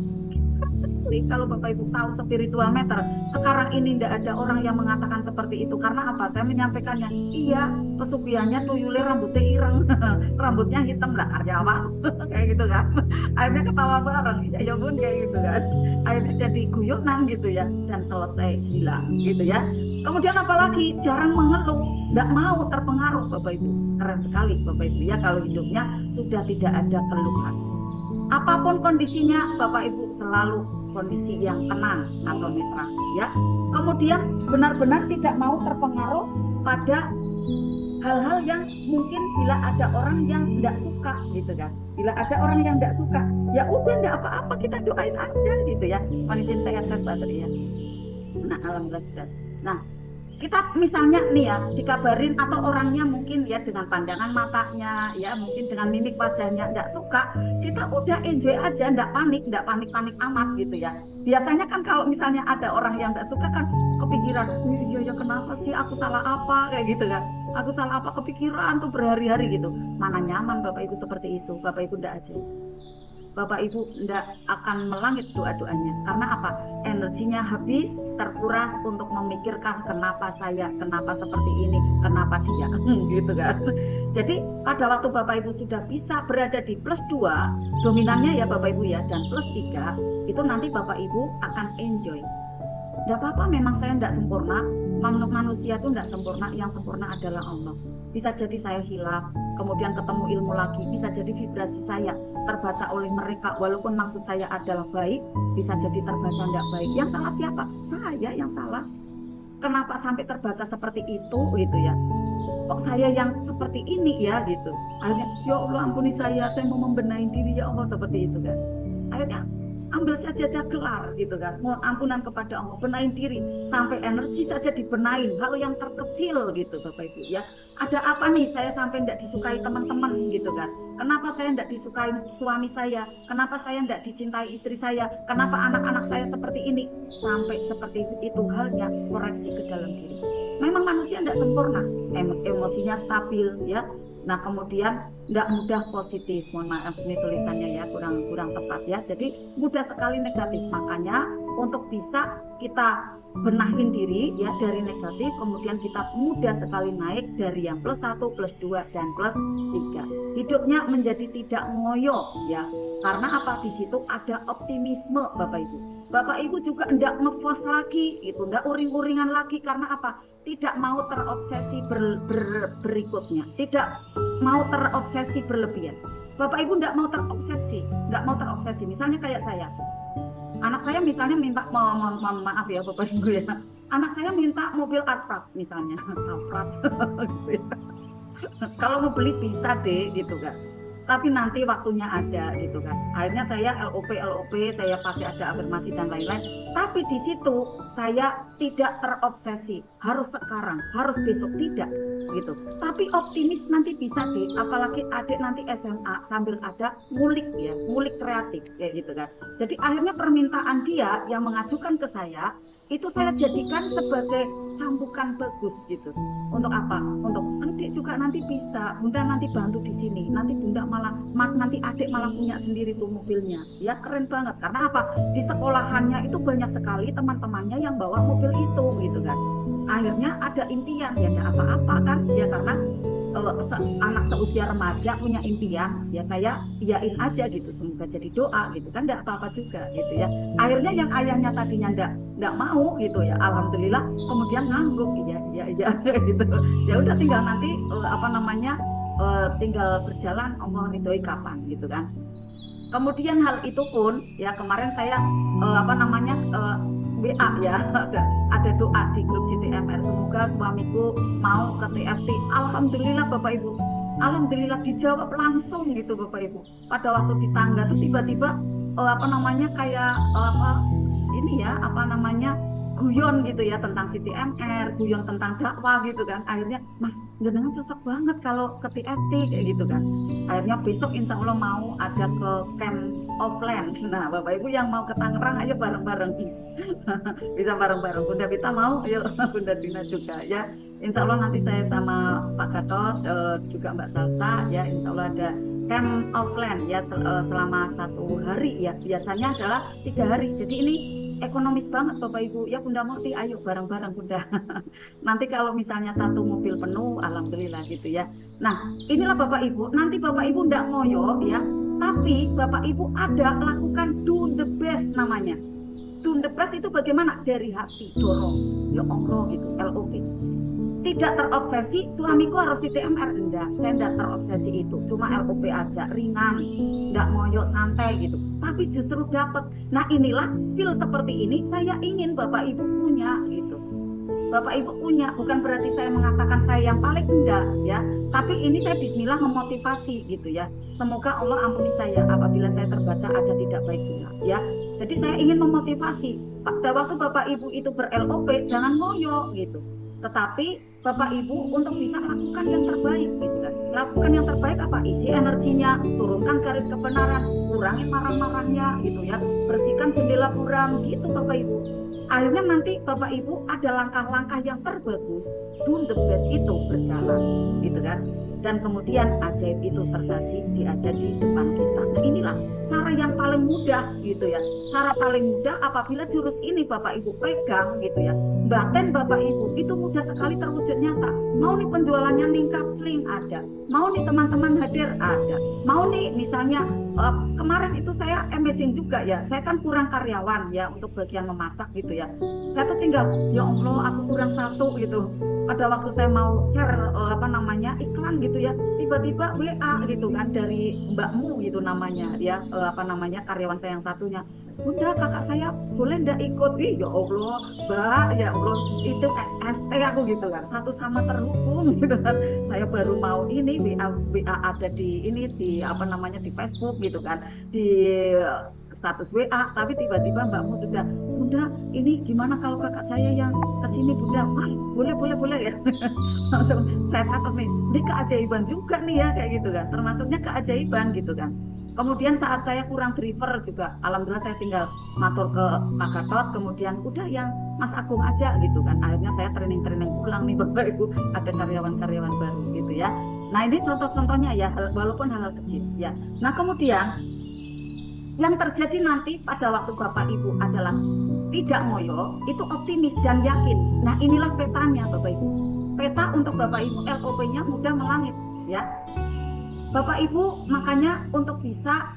Kalau Bapak Ibu tahu spiritual meter, sekarang ini tidak ada orang yang mengatakan seperti itu. Karena apa? Saya menyampaikannya, iya, pesugihannya tuyulnya rambutnya ireng, rambutnya hitam lah karyawan, kayak gitu kan. Akhirnya ketawa bareng, ya Bun, kayak gitu kan. Akhirnya jadi guyonan gitu ya, dan selesai hilang gitu ya. Kemudian apalagi jarang mengeluh, tidak mau terpengaruh Bapak Ibu. Keren sekali Bapak Ibu ya, kalau hidupnya sudah tidak ada keluhan. Apapun kondisinya Bapak Ibu selalu kondisi yang tenang atau netral ya. Kemudian benar-benar tidak mau terpengaruh pada hal-hal yang mungkin bila ada orang yang tidak suka gitu kan. Bila ada orang yang tidak suka, ya udah tidak apa-apa, kita doain aja gitu ya. Mohon izin saya akses baterai ya. Nah, alhamdulillah sudah. Nah, kita misalnya nih ya dikabarin, atau orangnya mungkin ya dengan pandangan matanya ya, mungkin dengan mimik wajahnya tidak suka, kita udah enjoy aja, tidak panik amat gitu ya. Biasanya kan kalau misalnya ada orang yang tidak suka kan kepikiran, iya kenapa sih, aku salah apa, kayak gitu kan, aku salah apa, kepikiran tuh berhari-hari gitu. Mana nyaman Bapak Ibu seperti itu. Bapak Ibu tidak aja. Bapak Ibu tidak akan melangit doa-doanya. Karena apa? Energinya habis, terkuras untuk memikirkan kenapa saya, kenapa seperti ini, kenapa dia, gitu kan. Jadi pada waktu Bapak Ibu sudah bisa berada di +2, dominannya ya Bapak Ibu ya, dan +3, itu nanti Bapak Ibu akan enjoy. Tidak apa-apa, memang saya tidak sempurna, manusia itu tidak sempurna, yang sempurna adalah Allah. Bisa jadi saya hilaf, kemudian ketemu ilmu lagi, bisa jadi vibrasi saya terbaca oleh mereka, walaupun maksud saya adalah baik, bisa jadi terbaca tidak baik. Yang salah siapa? Saya yang salah. Kenapa sampai terbaca seperti itu gitu ya? Kok saya yang seperti ini ya gitu? Akhirnya, ya Allah ampuni saya mau membenahi diri ya Allah, seperti itu kan. Akhirnya ambil saja dia gelar gitu kan, mohon ampunan kepada Allah, benahin diri, sampai energi saja dibenahin, hal yang terkecil gitu Bapak Ibu ya. Ada apa nih saya sampai tidak disukai teman-teman gitu kan, kenapa saya tidak disukai suami saya, kenapa saya tidak dicintai istri saya, kenapa anak-anak saya seperti ini, sampai seperti itu halnya, koreksi ke dalam diri. Memang manusia tidak sempurna, emosinya stabil ya. Nah kemudian tidak mudah positif, mohon maaf ini tulisannya ya kurang tepat ya. Jadi mudah sekali negatif, makanya untuk bisa kita benahin diri ya dari negatif, kemudian kita mudah sekali naik dari yang +1, +2 dan +3. Hidupnya menjadi tidak ngoyo ya, karena apa? Di situ ada optimisme Bapak Ibu. Bapak Ibu juga tidak ngefos lagi, itu tidak uring-uringan lagi, karena apa? Tidak mau terobsesi berikutnya, tidak mau terobsesi berlebihan. Bapak Ibu tidak mau terobsesi, misalnya kayak saya. Anak saya misalnya minta, mohon maaf ya Bapak Ibu ya, anak saya minta mobil Alphard misalnya, Alphard gitu ya. Kalau mau beli bisa deh gitu kan, tapi nanti waktunya ada gitu kan. Akhirnya saya LOP, saya pakai ada afirmasi dan lain-lain. Tapi di situ saya tidak terobsesi, harus sekarang, harus besok, tidak gitu. Tapi optimis nanti bisa deh, apalagi adik nanti SMA sambil ada ngulik ya, ngulik kreatif ya gitu kan. Jadi akhirnya permintaan dia yang mengajukan ke saya itu saya jadikan sebagai cambukan bagus gitu. Untuk apa? Untuk adik juga nanti bisa, bunda nanti bantu di sini, nanti bunda nanti adik malah punya sendiri tuh mobilnya. Ya keren banget, karena apa? Di sekolahannya itu banyak sekali teman-temannya yang bawa mobil itu gitu kan. Akhirnya ada impian, ya enggak apa-apa kan, ya karena anak seusia remaja punya impian, ya saya iyain aja gitu, semoga jadi doa gitu kan, enggak apa-apa juga gitu ya. Akhirnya yang ayahnya tadinya enggak mau gitu ya, alhamdulillah kemudian ngangguk, iya gitu. Ya udah tinggal nanti tinggal berjalan, Allah ridhoi kapan gitu kan. Kemudian hal itu pun ya kemarin saya WA ya, ada doa di grup CTMR, semoga suamiku mau ke TFT. Alhamdulillah Bapak Ibu, alhamdulillah dijawab langsung gitu Bapak Ibu. Pada waktu di tangga tuh tiba-tiba guyon gitu ya tentang CTMR, guyon tentang dakwah gitu kan. Akhirnya Mas jenengan cocok banget kalau ke TFT kayak gitu kan. Akhirnya besok insya Allah mau ada ke camp offline. Nah Bapak Ibu yang mau ke Tangerang ayo bareng-bareng. Bisa bareng-bareng. Bunda Vita mau, ayo Bunda Dina juga ya. Insya Allah nanti saya sama Pak Gatot juga Mbak Salsa ya, insya Allah ada camp offline ya selama 1 hari ya. Biasanya adalah 3 hari. Jadi ini ekonomis banget Bapak Ibu ya. Bunda Murti ayo bareng-bareng Bunda. Nanti kalau misalnya 1 mobil penuh alhamdulillah gitu ya. Nah inilah Bapak Ibu, nanti Bapak Ibu enggak ngoyo ya, tapi Bapak Ibu ada lakukan do the best namanya. Do the best itu bagaimana? Dari hati, dorong ya Allah gitu, LOP. Tidak terobsesi suamiku harus CTMR, enggak, saya enggak terobsesi itu, cuma LOP aja, ringan, enggak ngoyo, santai gitu, tapi justru dapat. Nah inilah feel seperti ini saya ingin Bapak Ibu punya gitu. Bapak Ibu punya, bukan berarti saya mengatakan saya yang paling, enggak ya, tapi ini saya bismillah memotivasi gitu ya. Semoga Allah ampuni saya apabila saya terbaca ada tidak baiknya ya. Jadi saya ingin memotivasi pada waktu Bapak Ibu itu ber-LOP jangan ngoyo gitu, tetapi Bapak Ibu untuk bisa lakukan yang terbaik gitu kan. Lakukan yang terbaik apa? Isi energinya, turunkan garis kebenaran, kurangi marah-marahnya gitu ya, bersihkan jendela buram gitu Bapak Ibu. Akhirnya nanti Bapak Ibu ada langkah-langkah yang terbagus, do the best itu berjalan gitu kan. dan kemudian ajaib itu tersaji ada di depan kita. Nah, inilah cara yang paling mudah gitu ya. Cara paling mudah apabila jurus ini Bapak Ibu pegang gitu ya. Batin Bapak Ibu itu mudah sekali terwujud nyata. Mau nih penjualannya ningkat sling ada. Mau nih teman-teman hadir ada. Mau nih misalnya kemarin itu saya amazing juga ya. Saya kan kurang karyawan ya untuk bagian memasak gitu ya. Saya tuh tinggal ya Allah aku kurang satu gitu. Pada waktu saya mau share iklan gitu ya, tiba-tiba WA gitu kan dari Mbakmu gitu namanya ya, karyawan saya yang satunya, Bunda kakak saya boleh ndak ikut? Wih ya Allah Mbak, ya Allah itu SST aku gitu kan, satu sama terhubung gitu kan. Saya baru mau ini WA ada di ini di di Facebook gitu kan, di status WA, tapi tiba-tiba Mbakmu sudah, Bunda ini gimana kalau kakak saya yang kesini Bunda? Wah boleh ya. Langsung saya catat nih, ini keajaiban juga nih ya kayak gitu kan, termasuknya keajaiban gitu kan. Kemudian saat saya kurang driver juga, alhamdulillah saya tinggal matur ke Pak Gatot, kemudian udah yang Mas Agung aja gitu kan. Akhirnya saya training ulang nih Bapak Ibu, ada karyawan-karyawan baru gitu ya. Nah ini contoh-contohnya ya, walaupun hal-hal kecil ya. Nah kemudian yang terjadi nanti pada waktu Bapak Ibu adalah tidak ngoyo, itu optimis dan yakin. Nah inilah petanya Bapak Ibu. Peta untuk Bapak Ibu LOP-nya mudah melangit ya. Bapak Ibu makanya untuk bisa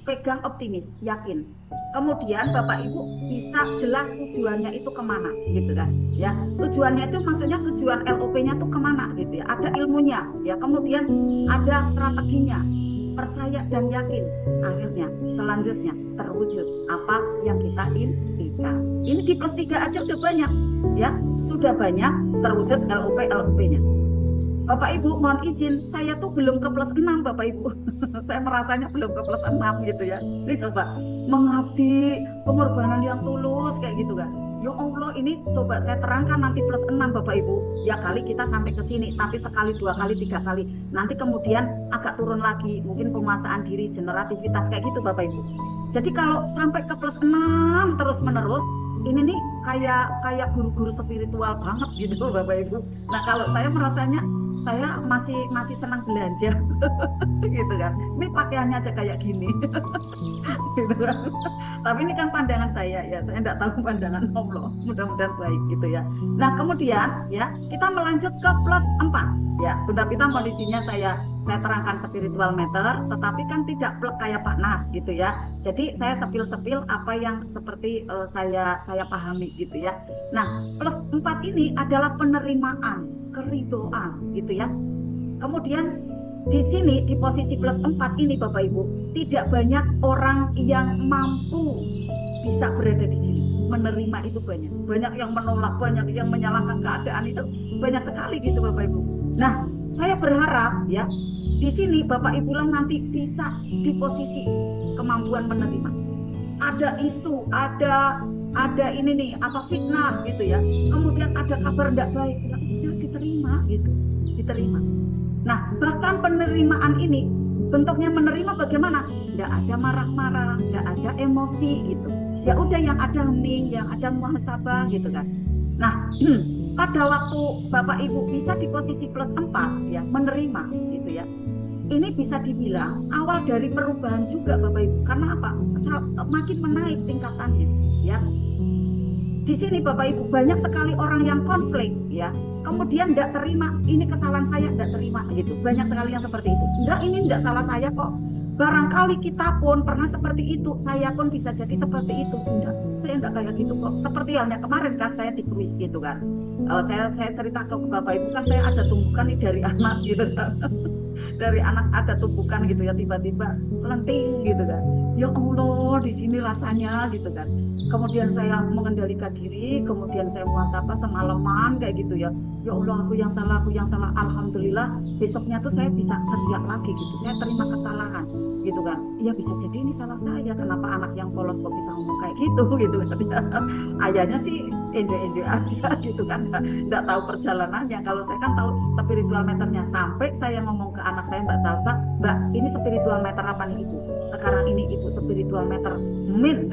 pegang optimis, yakin. Kemudian Bapak Ibu bisa jelas tujuannya itu kemana gitu kan ya. Tujuannya itu maksudnya tujuan LOP-nya itu kemana gitu ya. Ada ilmunya ya, kemudian ada strateginya, percaya dan yakin. Akhirnya selanjutnya terwujud apa yang kita impikan. Ini di +3 aja udah banyak ya, sudah banyak terwujud LOP-nya. Bapak Ibu mohon izin, saya tuh belum ke +6 Bapak Ibu. Saya merasanya belum ke +6 gitu ya. Ini coba mengabdi, pengorbanan yang tulus kayak gitu kan. Ya Allah, ini coba saya terangkan nanti +6 Bapak Ibu. Ya kali kita sampai ke sini, tapi sekali, 2 kali, 3 kali. Nanti kemudian agak turun lagi, mungkin penguasaan diri, generativitas kayak gitu Bapak Ibu. Jadi kalau sampai ke +6 terus menerus, ini nih kayak guru-guru spiritual banget gitu Bapak Ibu. Nah kalau saya merasanya saya masih senang belanja gitu kan. Ini pakaiannya aja kayak gini gitu kan. Tapi ini kan pandangan saya ya, saya tidak tahu pandangan Allah, mudah-mudahan baik gitu ya. Nah kemudian ya kita melanjut ke +4 ya. Bunda Pita kondisinya saya terangkan spiritual meter, tetapi kan tidak plek kayak Pak Nas gitu ya. Jadi saya sepil-sepil apa yang seperti saya pahami gitu ya. Nah +4 ini adalah penerimaan, keridoan gitu ya. Kemudian di sini di posisi +4 ini Bapak Ibu, tidak banyak orang yang mampu bisa berada di sini. Menerima itu banyak yang menolak, banyak yang menyalahkan keadaan, itu banyak sekali gitu Bapak Ibu. Nah saya berharap ya di sini Bapak Ibu lah nanti bisa di posisi kemampuan menerima. Ada isu, ada ini nih fitnah gitu ya. Kemudian ada kabar tidak baik, ya udah diterima gitu, diterima. Nah bahkan penerimaan ini bentuknya menerima bagaimana? Tidak ada marah-marah, tidak ada emosi gitu. Ya udah yang ada hening, yang ada muhasabah gitu kan. Nah pada waktu Bapak Ibu bisa di posisi +4 ya, menerima gitu ya. Ini bisa dibilang awal dari perubahan juga Bapak Ibu. Karena apa? Makin menaik tingkatannya ya. Di sini Bapak Ibu banyak sekali orang yang konflik ya. Kemudian tidak terima, ini kesalahan saya, tidak terima gitu. Banyak sekali yang seperti itu. Enggak, ini tidak salah saya kok. Barangkali kita pun pernah seperti itu, saya pun bisa jadi seperti itu. Enggak, saya enggak kayak gitu kok. Seperti halnya kemarin kan saya di kuis gitu kan. Saya cerita ke Bapak Ibu kan saya ada tumbukan nih dari anak gitu kan. Dari anak ada tumpukan gitu ya, tiba-tiba selenting gitu kan. Ya Allah, di sini rasanya gitu kan. Kemudian saya mengendalikan diri, kemudian saya muhasabah semalaman kayak gitu ya. Ya Allah, aku yang salah. Alhamdulillah, besoknya tuh saya bisa ceria lagi gitu. Saya terima kesalahan gitu kan. Ya bisa jadi ini salah saya, kenapa anak yang polos kok bisa ngomong kayak gitu kan. Ayahnya sih enjoy aja gitu kan. Enggak tahu perjalanannya. Kalau saya kan tahu spiritual meternya, sampai saya ngomong ke anak saya Mbak Salsa, Mbak ini spiritual meter apa nih Ibu? sekarang ini ibu spiritual meter min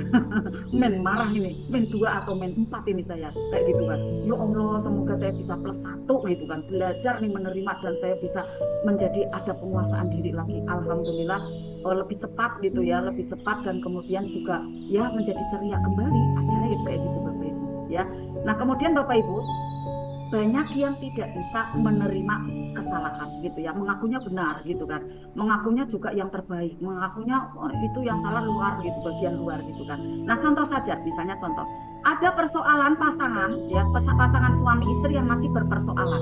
min marah ini, min 2 atau min 4 ini saya kayak gitu kan. Ya Allah, semoga saya bisa plus 1 gitu kan, belajar nih menerima dan saya bisa menjadi ada penguasaan diri lagi. Alhamdulillah lebih cepat gitu ya, lebih cepat dan kemudian juga ya menjadi ceria kembali. Ajaib kayak gitu Bapak Ibu ya. Nah kemudian Bapak Ibu, banyak yang tidak bisa menerima kesalahan gitu ya, mengakunya benar gitu kan, mengakunya juga yang terbaik, mengakunya itu yang salah luar gitu, bagian luar gitu kan. Nah contoh saja, misalnya contoh, ada persoalan pasangan ya, pasangan suami istri yang masih berpersoalan,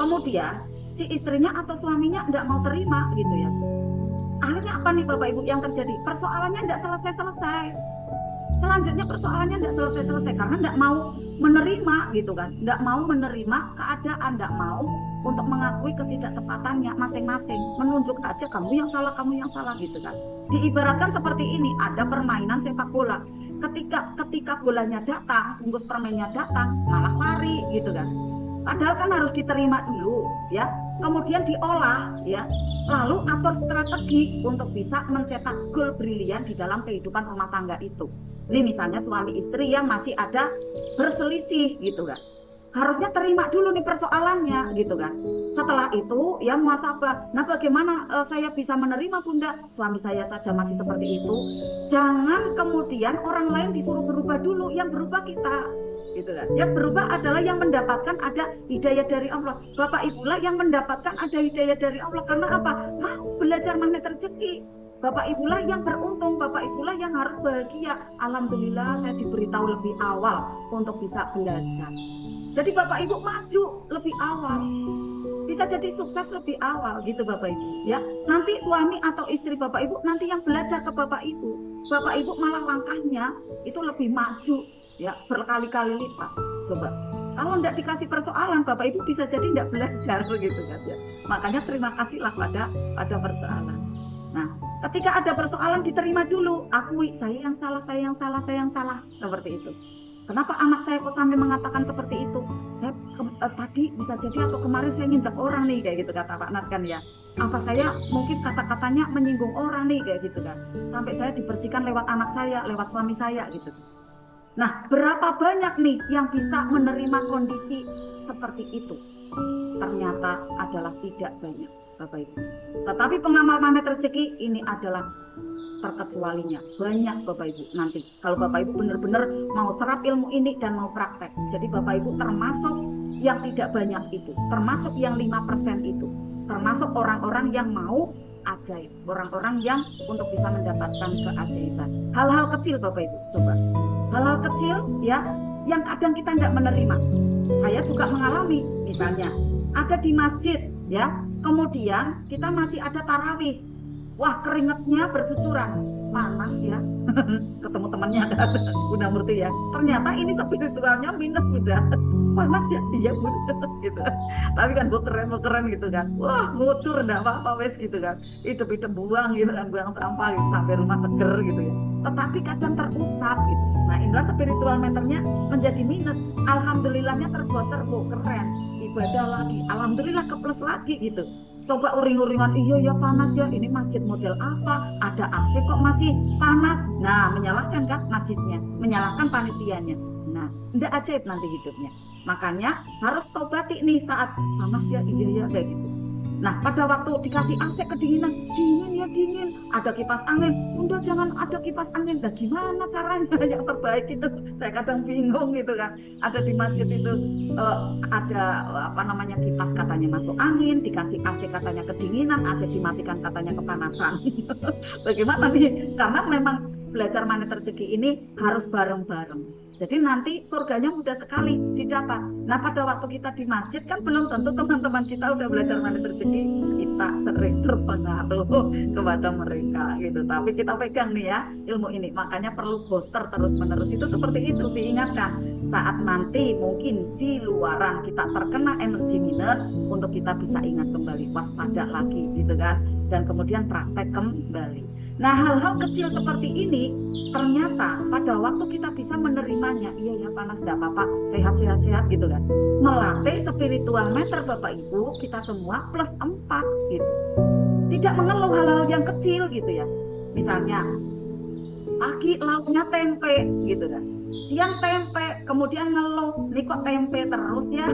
kemudian si istrinya atau suaminya tidak mau terima gitu ya. Akhirnya apa nih Bapak Ibu yang terjadi? Persoalannya tidak selesai-selesai. Selanjutnya persoalannya tidak selesai-selesai karena tidak mau menerima gitu kan, tidak mau menerima keadaan, tidak mau untuk mengakui ketidaktepatannya masing-masing, menunjuk aja kamu yang salah gitu kan. Diibaratkan seperti ini, ada permainan sepak bola, ketika bolanya datang, bungkus permennya datang, malah lari gitu kan. Padahal kan harus diterima dulu ya, kemudian diolah ya, lalu atur strategi untuk bisa mencetak gol brilian di dalam kehidupan rumah tangga itu. Ini misalnya suami istri yang masih ada berselisih gitu kan, harusnya terima dulu nih persoalannya gitu kan. Setelah itu ya muhasabah. Nah bagaimana saya bisa menerima Bunda, suami saya saja masih seperti itu. Jangan kemudian orang lain disuruh berubah dulu, yang berubah kita gitu kan. Yang berubah adalah yang mendapatkan ada hidayah dari Allah. Bapak Ibulah yang mendapatkan ada hidayah dari Allah. Karena apa? Mau belajar magnet rezeki. Bapak Ibulah yang beruntung, Bapak Ibulah yang harus bahagia. Alhamdulillah saya diberitahu lebih awal untuk bisa belajar. Jadi Bapak Ibu maju lebih awal, bisa jadi sukses lebih awal gitu Bapak Ibu ya. Nanti suami atau istri Bapak Ibu nanti yang belajar ke Bapak Ibu. Bapak Ibu malah langkahnya itu lebih maju ya, berkali-kali lipat. Coba kalau tidak dikasih persoalan, Bapak Ibu bisa jadi tidak belajar begitu kan ya. Makanya terima kasihlah pada persoalan. Nah, ketika ada persoalan diterima dulu, akui saya yang salah, seperti itu. Kenapa anak saya kok sampai mengatakan seperti itu? Saya tadi bisa jadi atau kemarin saya nginjak orang nih kayak gitu kata Pak Nas kan ya. Apa saya mungkin kata-katanya menyinggung orang nih kayak gitu kan. Sampai saya dibersihkan lewat anak saya, lewat suami saya gitu. Nah, berapa banyak nih yang bisa menerima kondisi seperti itu? Ternyata adalah tidak banyak Bapak Ibu. Tetapi pengamal magnet rezeki ini adalah terkecualinya. Banyak Bapak Ibu nanti. Kalau Bapak Ibu benar-benar mau serap ilmu ini dan mau praktek. Jadi Bapak Ibu termasuk yang tidak banyak itu. Termasuk yang 5% itu. Termasuk orang-orang yang mau ajaib. Orang-orang yang untuk bisa mendapatkan keajaiban. Hal-hal kecil Bapak Ibu. Coba. Hal-hal kecil ya yang kadang kita tidak menerima. Saya juga mengalami misalnya. Ada di masjid ya, kemudian kita masih ada tarawih, wah keringetnya bercucuran, panas ya. Ketemu temannya ada Bunda Murti ya, ternyata ini spiritualnya minus Bunda, panas ya, iya Bunda gitu. Tapi kan keren gitu kan, wah ngucur enggak apa-apa wes gitu kan, hidup buang gitu kan, buang sampah gitu, sampai rumah seger gitu ya. Tetapi kadang terucap gitu. Nah inilah spiritual meternya menjadi minus. Alhamdulillahnya terbooster, keren, ibadah lagi, alhamdulillah ke plus lagi gitu. Coba uring-uringan, iya ya panas ya, ini masjid model apa, ada AC kok masih panas. Nah menyalahkan kan masjidnya, menyalahkan panitianya. Nah tidak ajaib nanti hidupnya. Makanya harus tobati nih saat panas ya, iya ya kayak gitu. Nah pada waktu dikasih AC kedinginan, dingin, ada kipas angin, udah jangan ada kipas angin. Nah gimana caranya yang terbaik itu? Saya kadang bingung gitu kan. Ada di masjid itu ada kipas katanya masuk angin, dikasih AC katanya kedinginan, AC dimatikan katanya kepanasan. Bagaimana nih? Karena memang belajar magnet rezeki ini harus bareng-bareng. Jadi nanti surganya mudah sekali didapat. Nah pada waktu kita di masjid kan belum tentu teman-teman kita udah belajar magnet rezeki. Kita sering terpengaruh kepada mereka gitu. Tapi kita pegang nih ya ilmu ini. Makanya perlu booster terus-menerus. Itu seperti itu diingatkan. Saat nanti mungkin di luaran kita terkena energi minus, untuk kita bisa ingat kembali, waspada lagi gitu kan. Dan kemudian praktek kembali. Nah hal-hal kecil seperti ini ternyata pada waktu kita bisa menerimanya, iya ya panas tidak apa-apa, sehat gitu kan. Melatih spiritual meter Bapak Ibu kita semua plus 4 gitu. Tidak mengeluh hal-hal yang kecil gitu ya. Misalnya pagi lauknya tempe gitu kan, siang tempe, kemudian ngeluh, nih kok tempe terus ya.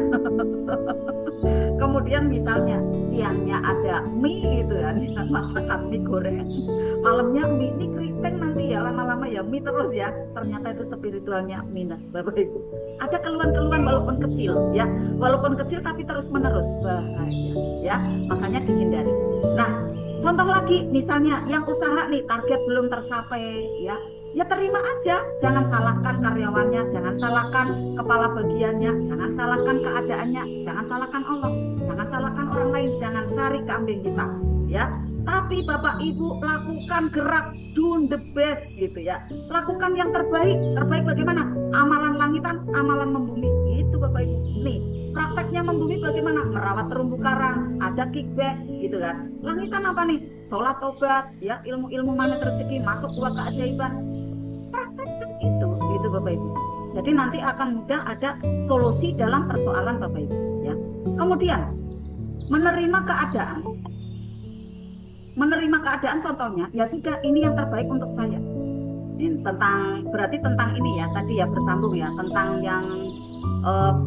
Kemudian misalnya siangnya ada mie gitu kan, masakan mie goreng, malamnya mie, ini keriting nanti ya, lama-lama ya mie terus ya. Ternyata itu spiritualnya minus, Bapak Ibu. Ada keluhan-keluhan walaupun kecil ya, walaupun kecil tapi terus menerus, bahaya ya, makanya dihindari. Nah, contoh lagi misalnya yang usaha nih, target belum tercapai ya, ya terima aja, jangan salahkan karyawannya, jangan salahkan kepala bagiannya, jangan salahkan keadaannya, jangan salahkan Allah, jangan salahkan orang lain, jangan cari kambing hitam ya. Tapi Bapak Ibu lakukan gerak, do the best gitu ya, lakukan yang terbaik. Terbaik bagaimana? Amalan langitan, amalan membumi, itu Bapak Ibu. Nih prakteknya membumi bagaimana? Merawat terumbu karang, ada kickback gitu kan. Langitan apa nih? Sholat, tobat ya, ilmu-ilmu magnet rezeki, masuk dua keajaiban. Praktekkan itu Bapak Ibu. Jadi nanti akan mudah ada solusi dalam persoalan Bapak Ibu ya. Kemudian menerima keadaan. Menerima keadaan contohnya, ya sudah ini yang terbaik untuk saya. Ini berarti tentang ini ya, tadi ya bersambung ya, tentang yang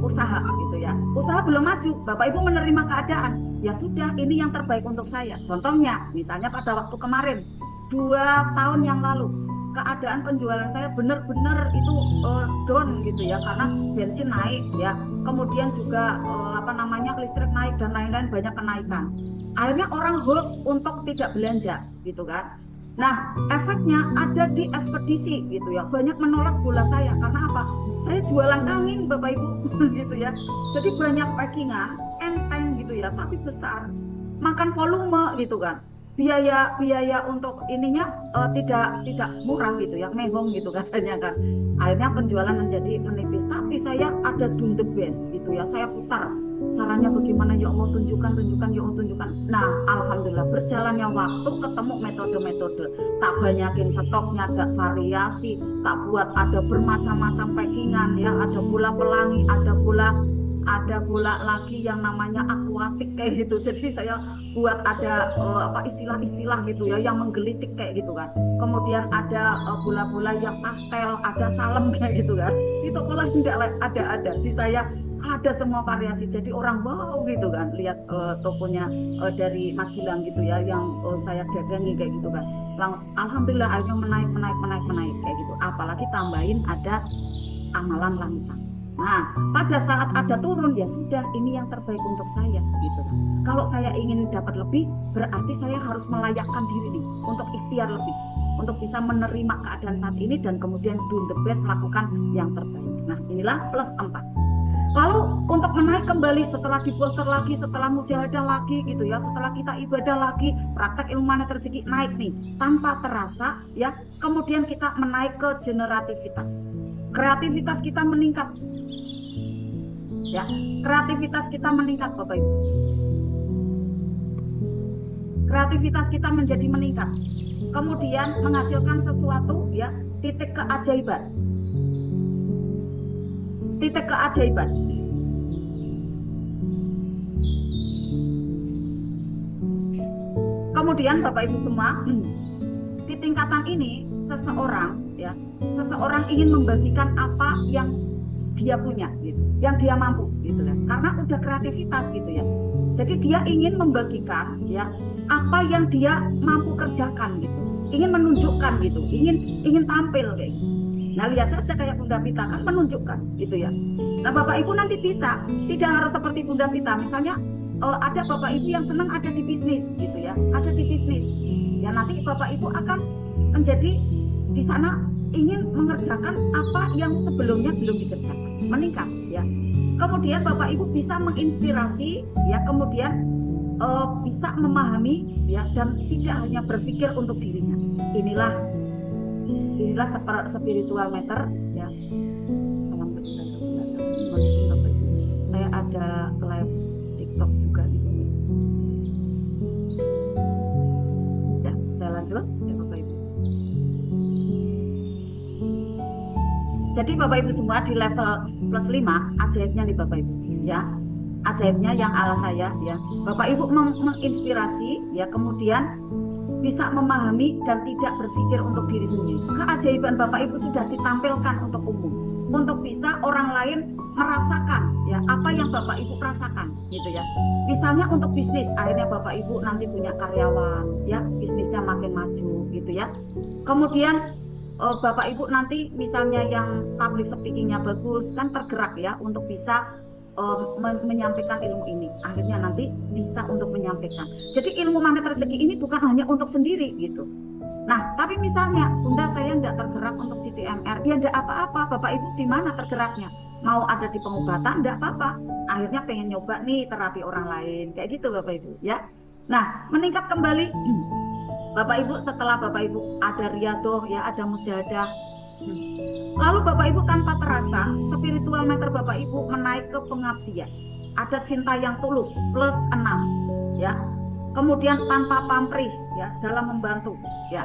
usaha gitu ya. Usaha belum maju, Bapak Ibu menerima keadaan, ya sudah ini yang terbaik untuk saya. Contohnya, misalnya pada waktu kemarin, 2 tahun yang lalu, keadaan penjualan saya benar-benar itu down gitu ya, karena bensin naik ya, kemudian juga listrik naik dan lain-lain, banyak kenaikan. Akhirnya orang hold untuk tidak belanja gitu kan. Nah, efeknya ada di ekspedisi gitu ya, banyak menolak gula saya. Karena apa? Saya jualan angin Bapak Ibu gitu ya. Jadi banyak packingan, enteng gitu ya, tapi besar, makan volume gitu kan. Biaya untuk ininya tidak murah gitu ya, mehong gitu katanya kan. Akhirnya penjualan menjadi menipis, tapi saya ada do the best gitu ya, saya putar caranya bagaimana, ya Allah tunjukkan ya Allah tunjukkan. Nah, alhamdulillah berjalannya waktu ketemu metode-metode, tak banyakin stoknya, tak variasi, tak buat ada bermacam-macam packingan ya, ada pula pelangi, ada pula lagi yang namanya akuatik kayak gitu. Jadi saya buat ada istilah-istilah gitu ya yang menggelitik kayak gitu kan. Kemudian ada bola-bola yang pastel, ada salem kayak gitu kan. Itu pula tidak ada di saya, ada semua variasi. Jadi orang wow gitu kan, lihat tokonya dari Mas Gilang gitu ya, yang saya dagangi kayak gitu kan. Alhamdulillah akhirnya menaik kayak gitu. Apalagi tambahin ada amalan langitan. Nah, pada saat ada turun, ya sudah ini yang terbaik untuk saya gitu kan. Kalau saya ingin dapat lebih, berarti saya harus melayakkan diri nih untuk ikhtiar lebih, untuk bisa menerima keadaan saat ini dan kemudian do the best, lakukan yang terbaik. Nah, inilah plus 4. Lalu untuk menaik kembali setelah diposter lagi, setelah mujahadah lagi gitu ya, setelah kita ibadah lagi, praktek ilmu magnet rezeki naik nih tanpa terasa ya. Kemudian kita menaik ke generativitas. Kreativitas kita meningkat. Ya, kreativitas kita meningkat Bapak Ibu. Kreativitas kita menjadi meningkat. Kemudian menghasilkan sesuatu ya, titik keajaiban. Titik keajaiban. Kemudian Bapak Ibu semua, di tingkatan ini seseorang ingin membagikan apa yang dia punya gitu, yang dia mampu gitu kan, karena udah kreativitas gitu ya. Jadi dia ingin membagikan ya apa yang dia mampu kerjakan gitu, ingin menunjukkan gitu, ingin tampil kayak gitu. Nah, lihat saja kayak Bunda Pita kan menunjukkan gitu ya. Nah, Bapak Ibu nanti bisa, tidak harus seperti Bunda Pita. Misalnya ada Bapak Ibu yang senang ada di bisnis gitu ya, ada di bisnis ya, nanti Bapak Ibu akan menjadi di sana ingin mengerjakan apa yang sebelumnya belum dikerjakan, meningkat ya. Kemudian Bapak Ibu bisa menginspirasi ya, kemudian bisa memahami ya, dan tidak hanya berpikir untuk dirinya. Inilah spiritual meter ya. Alhamdulillah. Saya ada live TikTok juga gitu. Ya, saya lanjut ya Bapak Ibu. Jadi Bapak Ibu semua di level plus 5 ajaibnya nih Bapak Ibu ya, ajaibnya yang ala saya ya. Bapak Ibu menginspirasi ya, kemudian bisa memahami dan tidak berpikir untuk diri sendiri. Keajaiban Bapak Ibu sudah ditampilkan untuk umum, untuk bisa orang lain merasakan ya apa yang Bapak Ibu rasakan gitu ya. Misalnya untuk bisnis, akhirnya Bapak Ibu nanti punya karyawan ya, bisnisnya makin maju gitu ya. Kemudian Bapak Ibu nanti misalnya yang public speakingnya bagus kan tergerak ya untuk bisa menyampaikan ilmu ini, akhirnya nanti bisa untuk menyampaikan. Jadi ilmu magnet rezeki ini bukan hanya untuk sendiri gitu. Nah, tapi misalnya Bunda saya tidak tergerak untuk CTMR, ya tidak apa-apa. Bapak Ibu di mana tergeraknya? Mau ada di pengobatan, tidak apa-apa. Akhirnya pengen nyoba nih terapi orang lain, kayak gitu Bapak Ibu ya. Nah, meningkat kembali Bapak Ibu setelah Bapak Ibu ada riadoh ya, ada mujahadah. Lalu Bapak Ibu tanpa terasa spiritual meter Bapak Ibu menaik ke pengabdian. Ada cinta yang tulus plus 6 ya. Kemudian tanpa pamrih ya dalam membantu ya.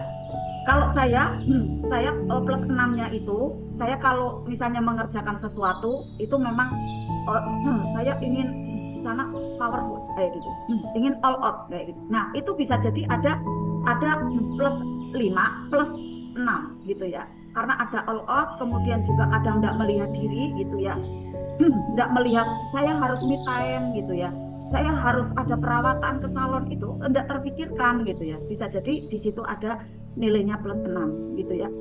Kalau saya plus 6-nya itu, saya kalau misalnya mengerjakan sesuatu itu memang saya ingin di sana powerful kayak gitu. Ingin all out kayak gitu. Nah, itu bisa jadi ada plus 5 plus 6 gitu ya. Karena ada all out, kemudian juga kadang tidak melihat diri gitu ya. Tidak melihat saya harus me time gitu ya. Saya harus ada perawatan ke salon, itu tidak terpikirkan gitu ya. Bisa jadi di situ ada nilainya plus 6 gitu ya.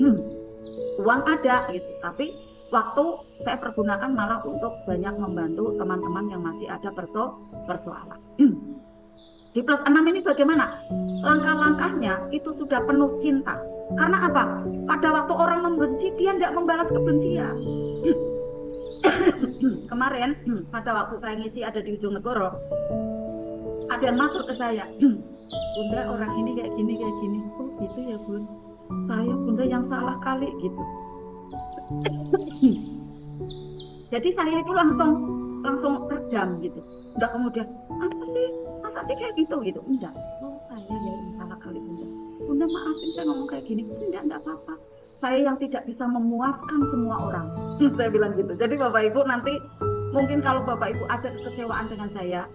Uang ada gitu, tapi waktu saya pergunakan malah untuk banyak membantu teman-teman yang masih ada persoalan. Di plus 6 ini bagaimana? Langkah-langkahnya itu sudah penuh cinta. Karena apa? Pada waktu orang membenci, dia tidak membalas kebencian. Kemarin, pada waktu saya ngisi ada di ujung negoro, ada yang matur ke saya, Bunda orang ini kayak gini. Oh gitu ya Bun, saya Bunda yang salah kali gitu. Jadi saya itu langsung redam gitu. Udah kemudian, apa sih? Masa sih kayak gitu? Enggak. Oh saya ya yang salah kali Bunda. Bunda maafin saya ngomong kayak gini. Enggak apa-apa. Saya yang tidak bisa memuaskan semua orang. Saya bilang gitu. Jadi Bapak Ibu nanti mungkin kalau Bapak Ibu ada kekecewaan dengan saya,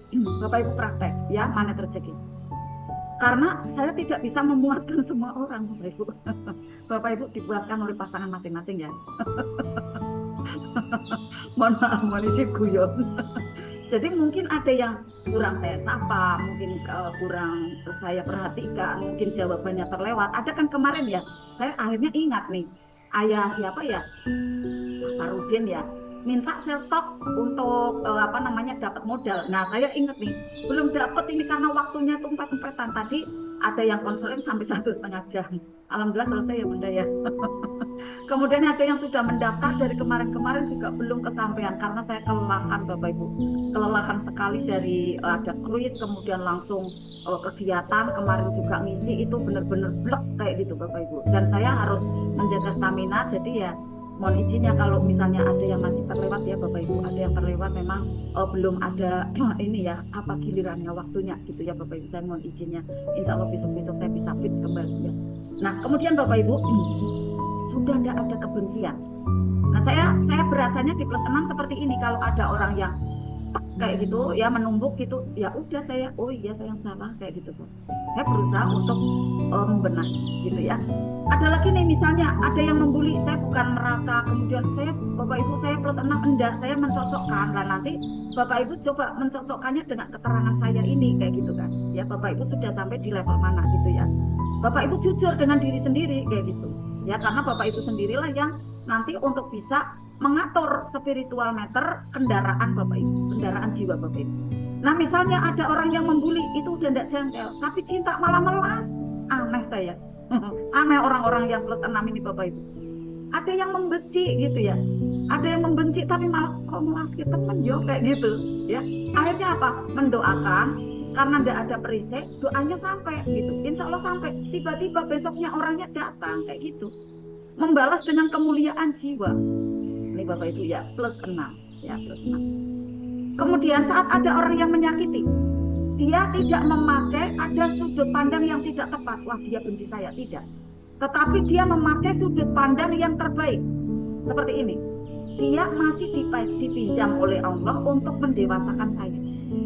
Bapak Ibu praktek ya magnet rezeki. Karena saya tidak bisa memuaskan semua orang Bapak Ibu. Bapak Ibu dipuaskan oleh pasangan masing-masing ya. Mohon maaf, manusia guyon. Jadi mungkin ada yang kurang saya sapa, mungkin kurang saya perhatikan, mungkin jawabannya terlewat. Ada kan kemarin ya, saya akhirnya ingat nih, ayah siapa ya, Pak Rudin ya, minta seltok untuk dapat modal. Nah saya ingat nih, belum dapat ini karena waktunya itu empat-empatan. Tadi ada yang konseling sampai 1,5 jam. Alhamdulillah selesai ya Bunda ya. Kemudian ada yang sudah mendaftar dari kemarin juga belum kesampaian karena saya kelelahan Bapak Ibu. Kelelahan sekali dari ada kruis, kemudian langsung kegiatan, kemarin juga ngisi, itu benar-benar blek kayak gitu Bapak Ibu. Dan saya harus menjaga stamina, jadi ya mohon izinnya kalau misalnya ada yang masih terlewat ya Bapak Ibu, ada yang terlewat memang belum ada ini ya apa gilirannya waktunya gitu ya Bapak Ibu, saya mohon izinnya. Insya Allah besok-besok saya bisa fit kembali ya. Nah kemudian Bapak Ibu sudah tidak ada kebencian. Nah saya berasanya di plus 6 seperti ini, kalau ada orang yang kayak gitu ya menumbuk gitu, ya udah saya oh iya saya yang salah kayak gitu Bu. Saya berusaha untuk membenahi gitu ya. Ada lagi nih misalnya ada yang membuli, saya bukan merasa kemudian saya Bapak Ibu saya plus 6, enggak, saya mencocokkan. Lah nanti Bapak Ibu coba mencocokkannya dengan keterangan saya ini kayak gitu kan. Ya Bapak Ibu sudah sampai di level mana gitu ya. Bapak Ibu jujur dengan diri sendiri kayak gitu. Ya karena Bapak Ibu sendirilah yang nanti untuk bisa mengatur spiritual meter kendaraan Bapak Ibu, kendaraan jiwa Bapak Ibu. Nah misalnya ada orang yang membuli, itu udah tidak jengkel, tapi cinta malah melas. Aneh saya. Aneh orang-orang yang plus 6 ini Bapak Ibu. Ada yang membenci gitu ya. Ada yang membenci tapi malah kok melas kita temen yo kayak gitu ya. Akhirnya apa? Mendoakan, karena tidak ada perisai, doanya sampai gitu. Insya Allah sampai. Tiba-tiba besoknya orangnya datang kayak gitu. Membalas dengan kemuliaan jiwa. Ini Bapak Ibu ya, plus 6 ya, plus 6. Kemudian saat ada orang yang menyakiti, dia tidak memakai ada sudut pandang yang tidak tepat. Wah dia benci saya, tidak. Tetapi dia memakai sudut pandang yang terbaik. Seperti ini. Dia masih dipinjam oleh Allah untuk mendewasakan saya.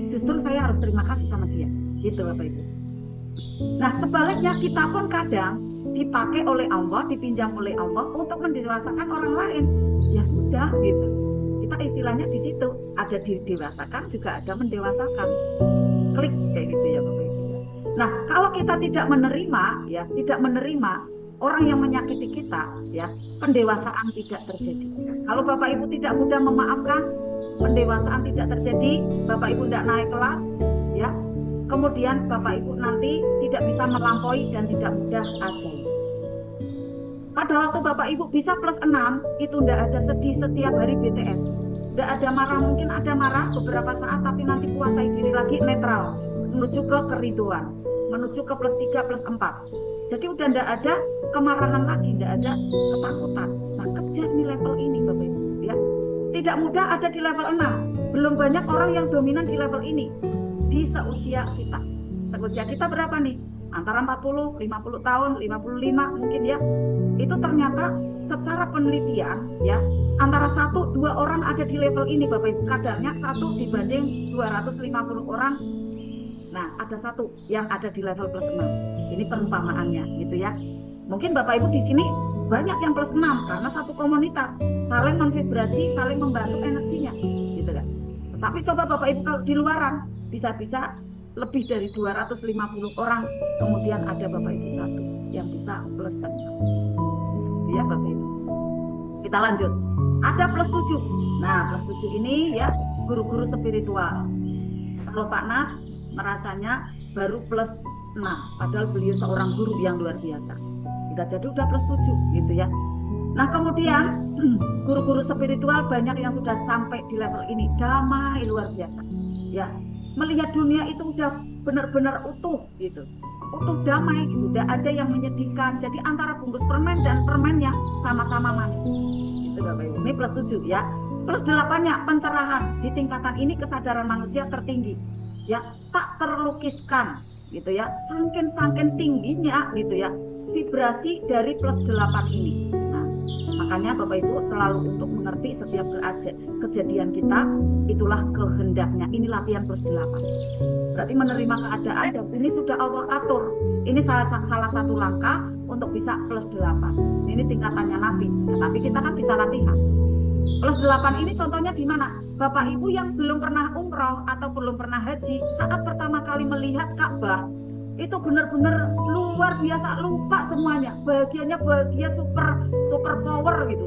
Justru saya harus terima kasih sama dia. Gitu Bapak Ibu. Nah, sebaliknya kita pun kadang dipakai oleh Allah, dipinjam oleh Allah untuk mendewasakan orang lain. Ya sudah gitu. Kita istilahnya di situ ada didewasakan juga ada mendewasakan. Klik kayak gitu ya Bapak Ibu. Nah, kalau kita tidak menerima ya, tidak menerima orang yang menyakiti kita ya, pendewasaan tidak terjadi. Kalau Bapak Ibu tidak mudah memaafkan, pendewasaan tidak terjadi, Bapak Ibu tidak naik kelas ya. Kemudian Bapak Ibu nanti tidak bisa melampaui dan tidak mudah ajaib. Pada waktu Bapak Ibu bisa plus 6, itu tidak ada sedih setiap hari BTS. Tidak ada marah, mungkin ada marah beberapa saat, tapi nanti kuasai diri lagi netral, menuju ke keriduan, menuju ke plus 3, plus 4. Jadi udah tidak ada kemarahan lagi, tidak ada ketakutan. Nah, kejar di level ini Bapak Ibu ya. Tidak mudah ada di level 6. Belum banyak orang yang dominan di level ini. Di seusia kita. Seusia kita berapa nih? Antara 40, 50 tahun, 55 mungkin ya. Itu ternyata secara penelitian ya, antara 1-2 orang ada di level ini Bapak Ibu. Kadarnya 1 dibanding 250 orang. Nah, ada 1 yang ada di level plus 6. Ini perumpamaannya gitu ya. Mungkin Bapak Ibu di sini banyak yang plus 6 karena satu komunitas, saling menvibrasi, saling membantu energinya gitu kan. Tetapi coba Bapak Ibu kalau di luaran bisa-bisa lebih dari 250 orang, kemudian ada Bapak Ibu 1 yang bisa plus 6. Ya Bapak Ibu. Kita lanjut. Ada plus 7. Nah, plus 7 ini ya guru-guru spiritual. Kalau Pak Nas merasanya baru plus 6, padahal beliau seorang guru yang luar biasa. Bisa jadi udah plus 7 gitu ya. Nah, kemudian guru-guru spiritual banyak yang sudah sampai di level ini, damai luar biasa. Ya, melihat dunia itu udah benar-benar utuh gitu. Utuh damai gitu, udah ada yang menyedihkan. Jadi antara bungkus permen dan permennya sama-sama manis. Gitu Bapak Ibu. Ini plus 7 ya. Plus 8-nya pencerahan. Di tingkatan ini kesadaran manusia tertinggi. Ya, tak terlukiskan gitu ya. Saking tingginya gitu ya vibrasi dari plus 8 ini. Nah, makanya Bapak Ibu selalu untuk mengerti setiap kejadian kita itulah kehendaknya. Ini latihan plus 8. Berarti menerima keadaan dan ini sudah Allah atur. Ini salah satu langkah untuk bisa plus 8. Ini tingkatannya Nabi. Ya, tapi kita kan bisa latihan. Plus 8 ini contohnya di mana? Bapak Ibu yang belum pernah umroh atau belum pernah haji, saat pertama kali melihat Ka'bah, itu benar-benar luar biasa, lupa semuanya. Bahagianya bahagia super power gitu,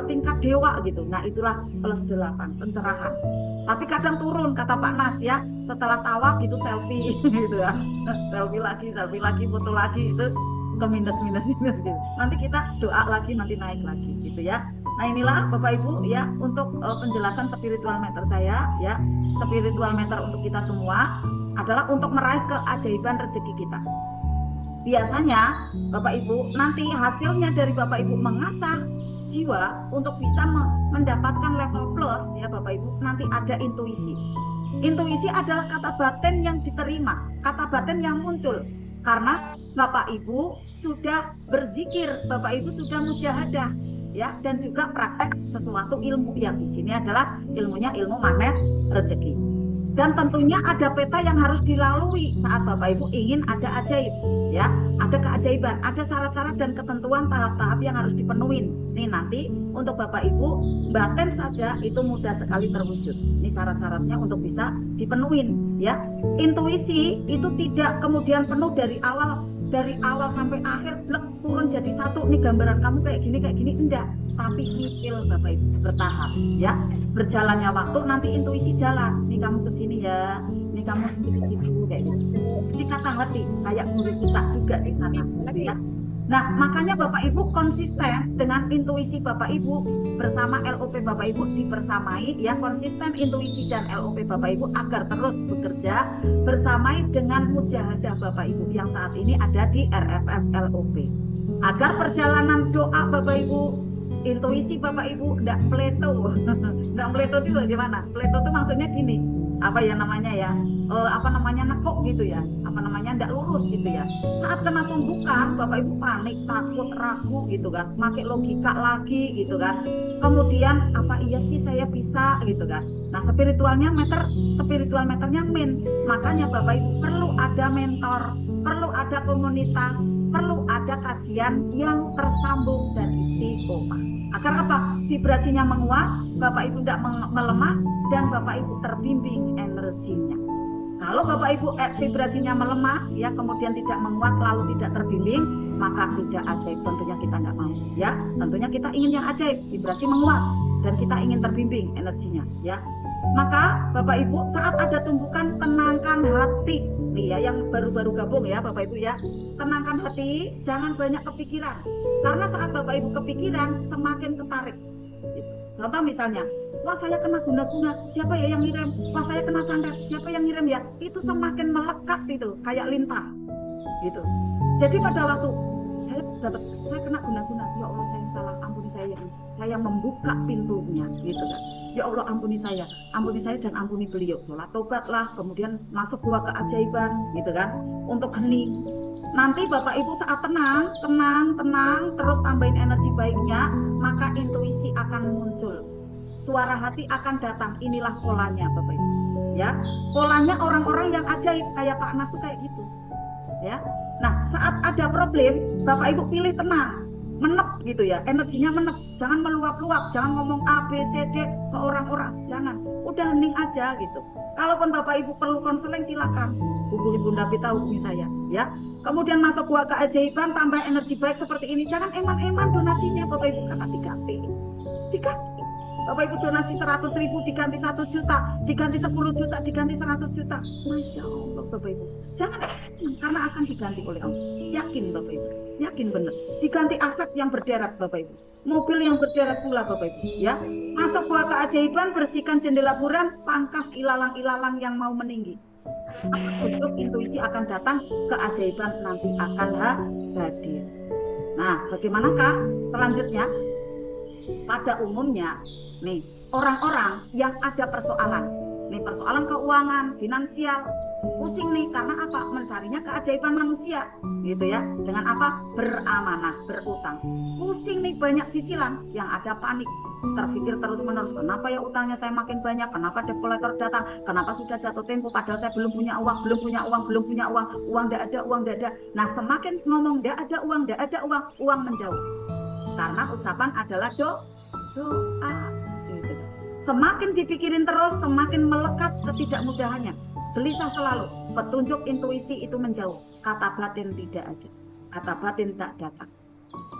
tingkat dewa gitu. Nah, itulah plus 8, pencerahan. Tapi kadang turun kata Pak Nas ya, setelah tawaf itu selfie gitu ya. selfie lagi, foto lagi, itu ke minus gitu. Nanti kita doa lagi, nanti naik lagi gitu ya. Nah, inilah Bapak Ibu ya untuk penjelasan spiritual meter saya ya. Spiritual meter untuk kita semua adalah untuk meraih keajaiban rezeki kita. Biasanya Bapak Ibu nanti hasilnya dari Bapak Ibu mengasah jiwa untuk bisa mendapatkan level plus ya Bapak Ibu, nanti ada intuisi. Intuisi adalah kata batin yang diterima, kata batin yang muncul karena Bapak Ibu sudah berzikir, Bapak Ibu sudah mujahadah ya, dan juga praktek sesuatu ilmu yang di sini adalah ilmunya ilmu magnet rezeki. Dan tentunya ada peta yang harus dilalui saat Bapak Ibu ingin ada ajaib ya, ada keajaiban, ada syarat-syarat dan ketentuan tahap-tahap yang harus dipenuhi. Nih nanti untuk Bapak Ibu batin saja itu mudah sekali terwujud. Ini syarat-syaratnya untuk bisa dipenuhi ya. Intuisi itu tidak kemudian penuh dari awal sampai akhir blek turun jadi satu, nih gambaran kamu kayak gini enggak, tapi nyicil Bapak Ibu bertahap ya. Berjalannya waktu nanti intuisi jalan, nih kamu kesini ya, nih kamu ke situ kayak gitu. Jadi kata hati kayak murid kita juga di sana gitu ya. Nah, makanya Bapak Ibu konsisten dengan intuisi Bapak Ibu bersama LOP Bapak Ibu dipersamai ya, konsisten intuisi dan LOP Bapak Ibu agar terus bekerja bersamai dengan mujahadah Bapak Ibu yang saat ini ada di RFF LOP. Agar perjalanan doa Bapak Ibu, intuisi Bapak Ibu enggak pleto. Enggak pleto itu bagaimana? Pleto itu maksudnya gini, apa ya namanya ya? Nekuk gitu ya, enggak lurus gitu ya. Saat kena tumbukan Bapak Ibu panik, takut, ragu gitu kan, pakai logika lagi gitu kan. Kemudian apa iya sih saya bisa gitu kan. Nah, spiritual meternya min. Makanya Bapak Ibu perlu ada mentor, perlu ada komunitas, perlu ada kajian yang tersambung dan istiqomah. Agar apa? Vibrasinya menguat, Bapak Ibu tidak melemah, dan Bapak Ibu terbimbing energinya. Kalau Bapak Ibu vibrasinya melemah, ya kemudian tidak menguat lalu tidak terbimbing, maka tidak ajaib. Tentunya kita nggak mau, ya. Tentunya kita ingin yang ajaib, vibrasi menguat, dan kita ingin terbimbing energinya, ya. Maka Bapak Ibu saat ada tumbukan tenangkan hati, nih ya, yang baru-baru gabung ya Bapak Ibu ya, tenangkan hati, jangan banyak kepikiran. Karena saat Bapak Ibu kepikiran, semakin ketarik. Contoh misalnya, wah saya kena guna-guna, siapa ya yang ngirim? Wah saya kena santet, siapa yang ngirim ya? Itu semakin melekat itu, kayak lintah gitu. Jadi pada waktu saya kena guna-guna, ya Allah saya yang salah, ampuni saya membuka pintunya gitu kan. Ya Allah ampuni saya dan ampuni beliau. Sholat tobatlah, kemudian masuk gua keajaiban gitu kan, untuk hening. Nanti Bapak Ibu saat tenang, terus tambahin energi baiknya, maka intuisi akan muncul. Suara hati akan datang. Inilah polanya Bapak Ibu. Ya, polanya orang-orang yang ajaib kayak Pak Nas tuh kayak gitu. Ya. Nah, saat ada problem, Bapak Ibu pilih tenang, menep gitu ya, energinya menep, jangan meluap-luap, jangan ngomong A, B, C, D ke orang-orang, jangan, udah hening aja gitu. Kalaupun Bapak Ibu perlu konseling silakan hubungi Bunda Pita, hubungi saya, ya. Kemudian masuk gua keajaiban, tambah energi baik seperti ini, jangan eman-eman donasinya Bapak Ibu, karena diganti. Bapak Ibu donasi 100.000 diganti 1 juta, diganti 10 juta, diganti 100 juta. Masya Allah Bapak Ibu. Jangan, karena akan diganti oleh Allah. Yakin Bapak Ibu, yakin benar. Diganti aset yang berderet Bapak Ibu. Mobil yang berderet pula Bapak Ibu. Ya, masuk gua keajaiban, bersihkan jendela buram, pangkas ilalang-ilalang yang mau meninggi. Untuk intuisi akan datang, keajaiban nanti akan hadir. Nah, bagaimanakah selanjutnya? Pada umumnya, nih orang-orang yang ada persoalan, nih persoalan keuangan, finansial, pusing nih karena apa? Mencarinya keajaiban manusia, gitu ya. Dengan apa? Beramanah, berutang. Pusing nih banyak cicilan, yang ada panik, terpikir terus-menerus, kenapa ya utangnya saya makin banyak? Kenapa debt collector datang? Kenapa sudah jatuh tempo? Padahal saya belum punya uang, uang tidak ada. Nah, semakin ngomong tidak ada uang menjauh. Karena ucapan adalah doa. Gitu. Semakin dipikirin terus, semakin melekat ketidakmudahannya. Gelisah selalu. Petunjuk intuisi itu menjauh. Kata batin tidak ada. Kata batin tak datang.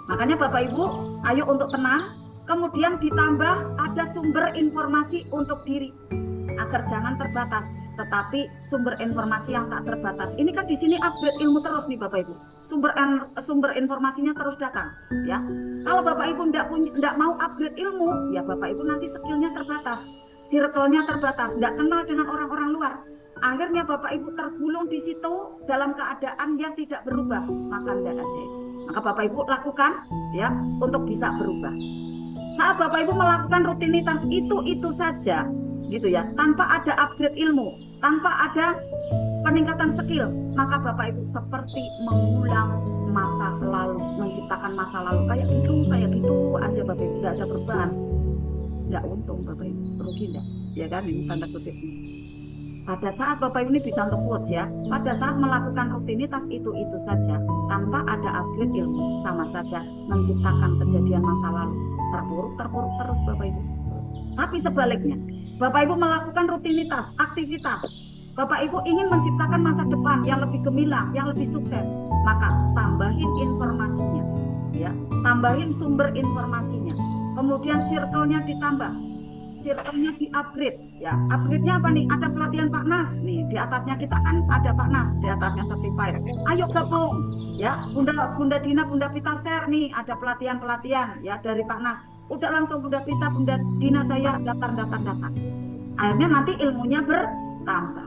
Makanya Bapak Ibu, ayo untuk tenang. Kemudian ditambah ada sumber informasi untuk diri. Agar jangan terbatas. Tetapi sumber informasi yang tak terbatas. Ini kan di sini upgrade ilmu terus nih Bapak Ibu. Sumber informasinya terus datang, ya. Kalau Bapak Ibu tidak mau upgrade ilmu, ya Bapak Ibu nanti skillnya terbatas, circle-nya terbatas, tidak kenal dengan orang-orang luar. Akhirnya Bapak Ibu tergulung di situ dalam keadaan yang tidak berubah, maka tidak ajaib. Maka Bapak Ibu lakukan, ya, untuk bisa berubah. Saat Bapak Ibu melakukan rutinitas itu saja, gitu ya, tanpa ada upgrade ilmu, tanpa ada peningkatan skill, maka Bapak Ibu seperti mengulang masa lalu, menciptakan masa lalu kayak gitu aja Bapak Ibu, tidak ada perubahan. Tidak untung Bapak Ibu, rugi enggak? Ya kan, ini tanda kutip. Pada saat Bapak Ibu ini bisa untuk quotes ya, pada saat melakukan rutinitas itu saja, tanpa ada upgrade ilmu, sama saja menciptakan kejadian masa lalu, terpuruk terus Bapak Ibu. Tapi sebaliknya, Bapak Ibu melakukan rutinitas, aktivitas, Bapak Ibu ingin menciptakan masa depan yang lebih gemilang, yang lebih sukses, maka tambahin informasinya, ya, tambahin sumber informasinya, kemudian circle-nya ditambah, circle-nya di-upgrade, ya. Upgrade-nya apa nih? Ada pelatihan Pak Nas nih, di atasnya kita kan ada Pak Nas, di atasnya certified. Ayo gabung, ya, Bunda Dina, Bunda Pita share nih, ada pelatihan ya dari Pak Nas. Udah langsung Bunda Pita, Bunda Dina saya daftar. Akhirnya nanti ilmunya bertambah.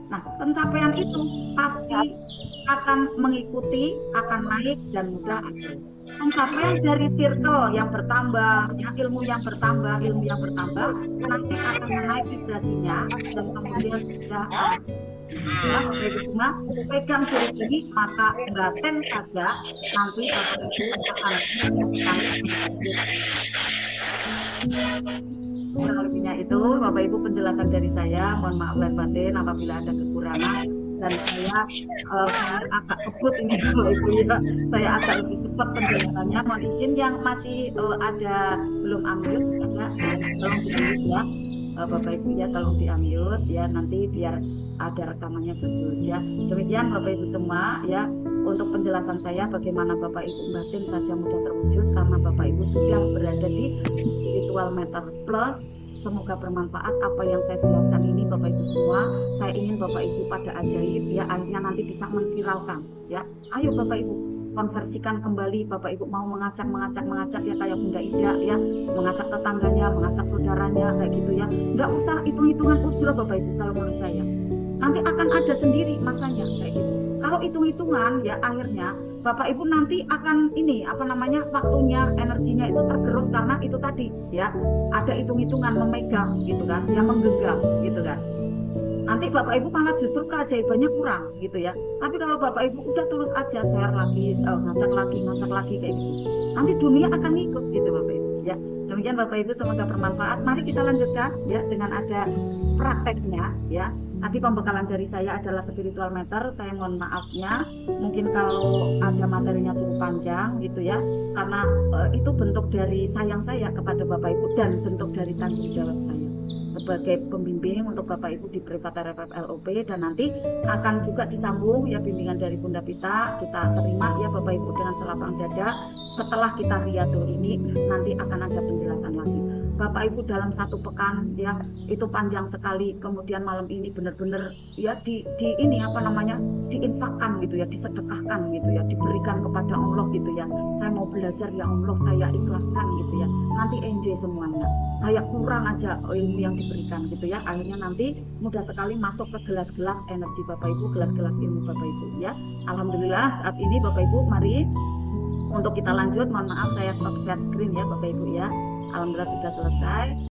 Nah, pencapaian itu pasti akan mengikuti, akan naik dan mudah aja. Pencapaian dari circle yang bertambah, ya, ilmu yang bertambah, nanti akan menaik vibrasinya dan kemudian sudah ya, semua pegang jari ini, maka batin saja nanti Bapak Ibu akan kurang lebihnya itu Bapak Ibu penjelasan dari saya. Mohon maaf lahir batin apabila ada kekurangan. dan saya agak kebut ini Bapak Ibu ya, saya agak lebih cepat penjelasannya. Mohon izin yang masih ada belum unmute ada tolong di unmute ya. Bapak Ibu ya tolong di unmute ya, nanti biar ada rekamannya bagus ya. Demikian Bapak Ibu semua ya, untuk penjelasan saya bagaimana Bapak Ibu batin saja mudah terwujud karena Bapak Ibu sudah berada di Spiritual Matter Plus. Semoga bermanfaat apa yang saya jelaskan ini Bapak Ibu semua. Saya ingin Bapak Ibu pada ajaib ya, akhirnya nanti bisa menviralkan ya. Ayo Bapak Ibu konversikan kembali, Bapak Ibu mau mengajak ya kayak Bunda Ida ya, mengajak tetangganya, mengajak saudaranya kayak gitu ya. Nggak usah hitung-hitungan ujrah Bapak Ibu kalau menurut saya. Nanti akan ada sendiri masanya kayak gitu. Kalau hitung-hitungan ya akhirnya Bapak Ibu nanti akan ini waktunya, energinya itu tergerus karena itu tadi ya, ada hitung-hitungan memegang gitu kan, yang menggenggam gitu kan. Nanti Bapak Ibu malah justru keajaibannya kurang gitu ya. Tapi kalau Bapak Ibu udah tulus aja share lagi, ngajak lagi kayak gitu, nanti dunia akan ngikut gitu Bapak Ibu ya. Demikian Bapak Ibu, semoga bermanfaat. Mari kita lanjutkan ya dengan ada prakteknya ya. Tadi pembekalan dari saya adalah spiritual matter. Saya mohon maafnya, mungkin kalau ada materinya cukup panjang gitu ya, karena itu bentuk dari sayang saya kepada Bapak Ibu dan bentuk dari tanggung jawab saya sebagai pembimbing untuk Bapak Ibu di Private RFF LOP, dan nanti akan juga disambung ya bimbingan dari Bunda Pita. Kita terima ya Bapak Ibu dengan selapang dada. Setelah kita riatul ini nanti akan ada penjelasan lagi. Bapak Ibu dalam 1 pekan ya itu panjang sekali, kemudian malam ini benar-benar ya diinfakkan gitu ya, disedekahkan gitu ya, diberikan kepada Allah gitu ya. Saya mau belajar ya Allah, saya ikhlaskan gitu ya, nanti enjoy semuanya, kayak kurang aja ilmu yang diberikan gitu ya. Akhirnya nanti mudah sekali masuk ke gelas-gelas energi Bapak Ibu, gelas-gelas ilmu Bapak Ibu ya. Alhamdulillah saat ini Bapak Ibu, mari untuk kita lanjut. Mohon maaf saya stop share screen ya Bapak Ibu ya. Alhamdulillah sudah selesai.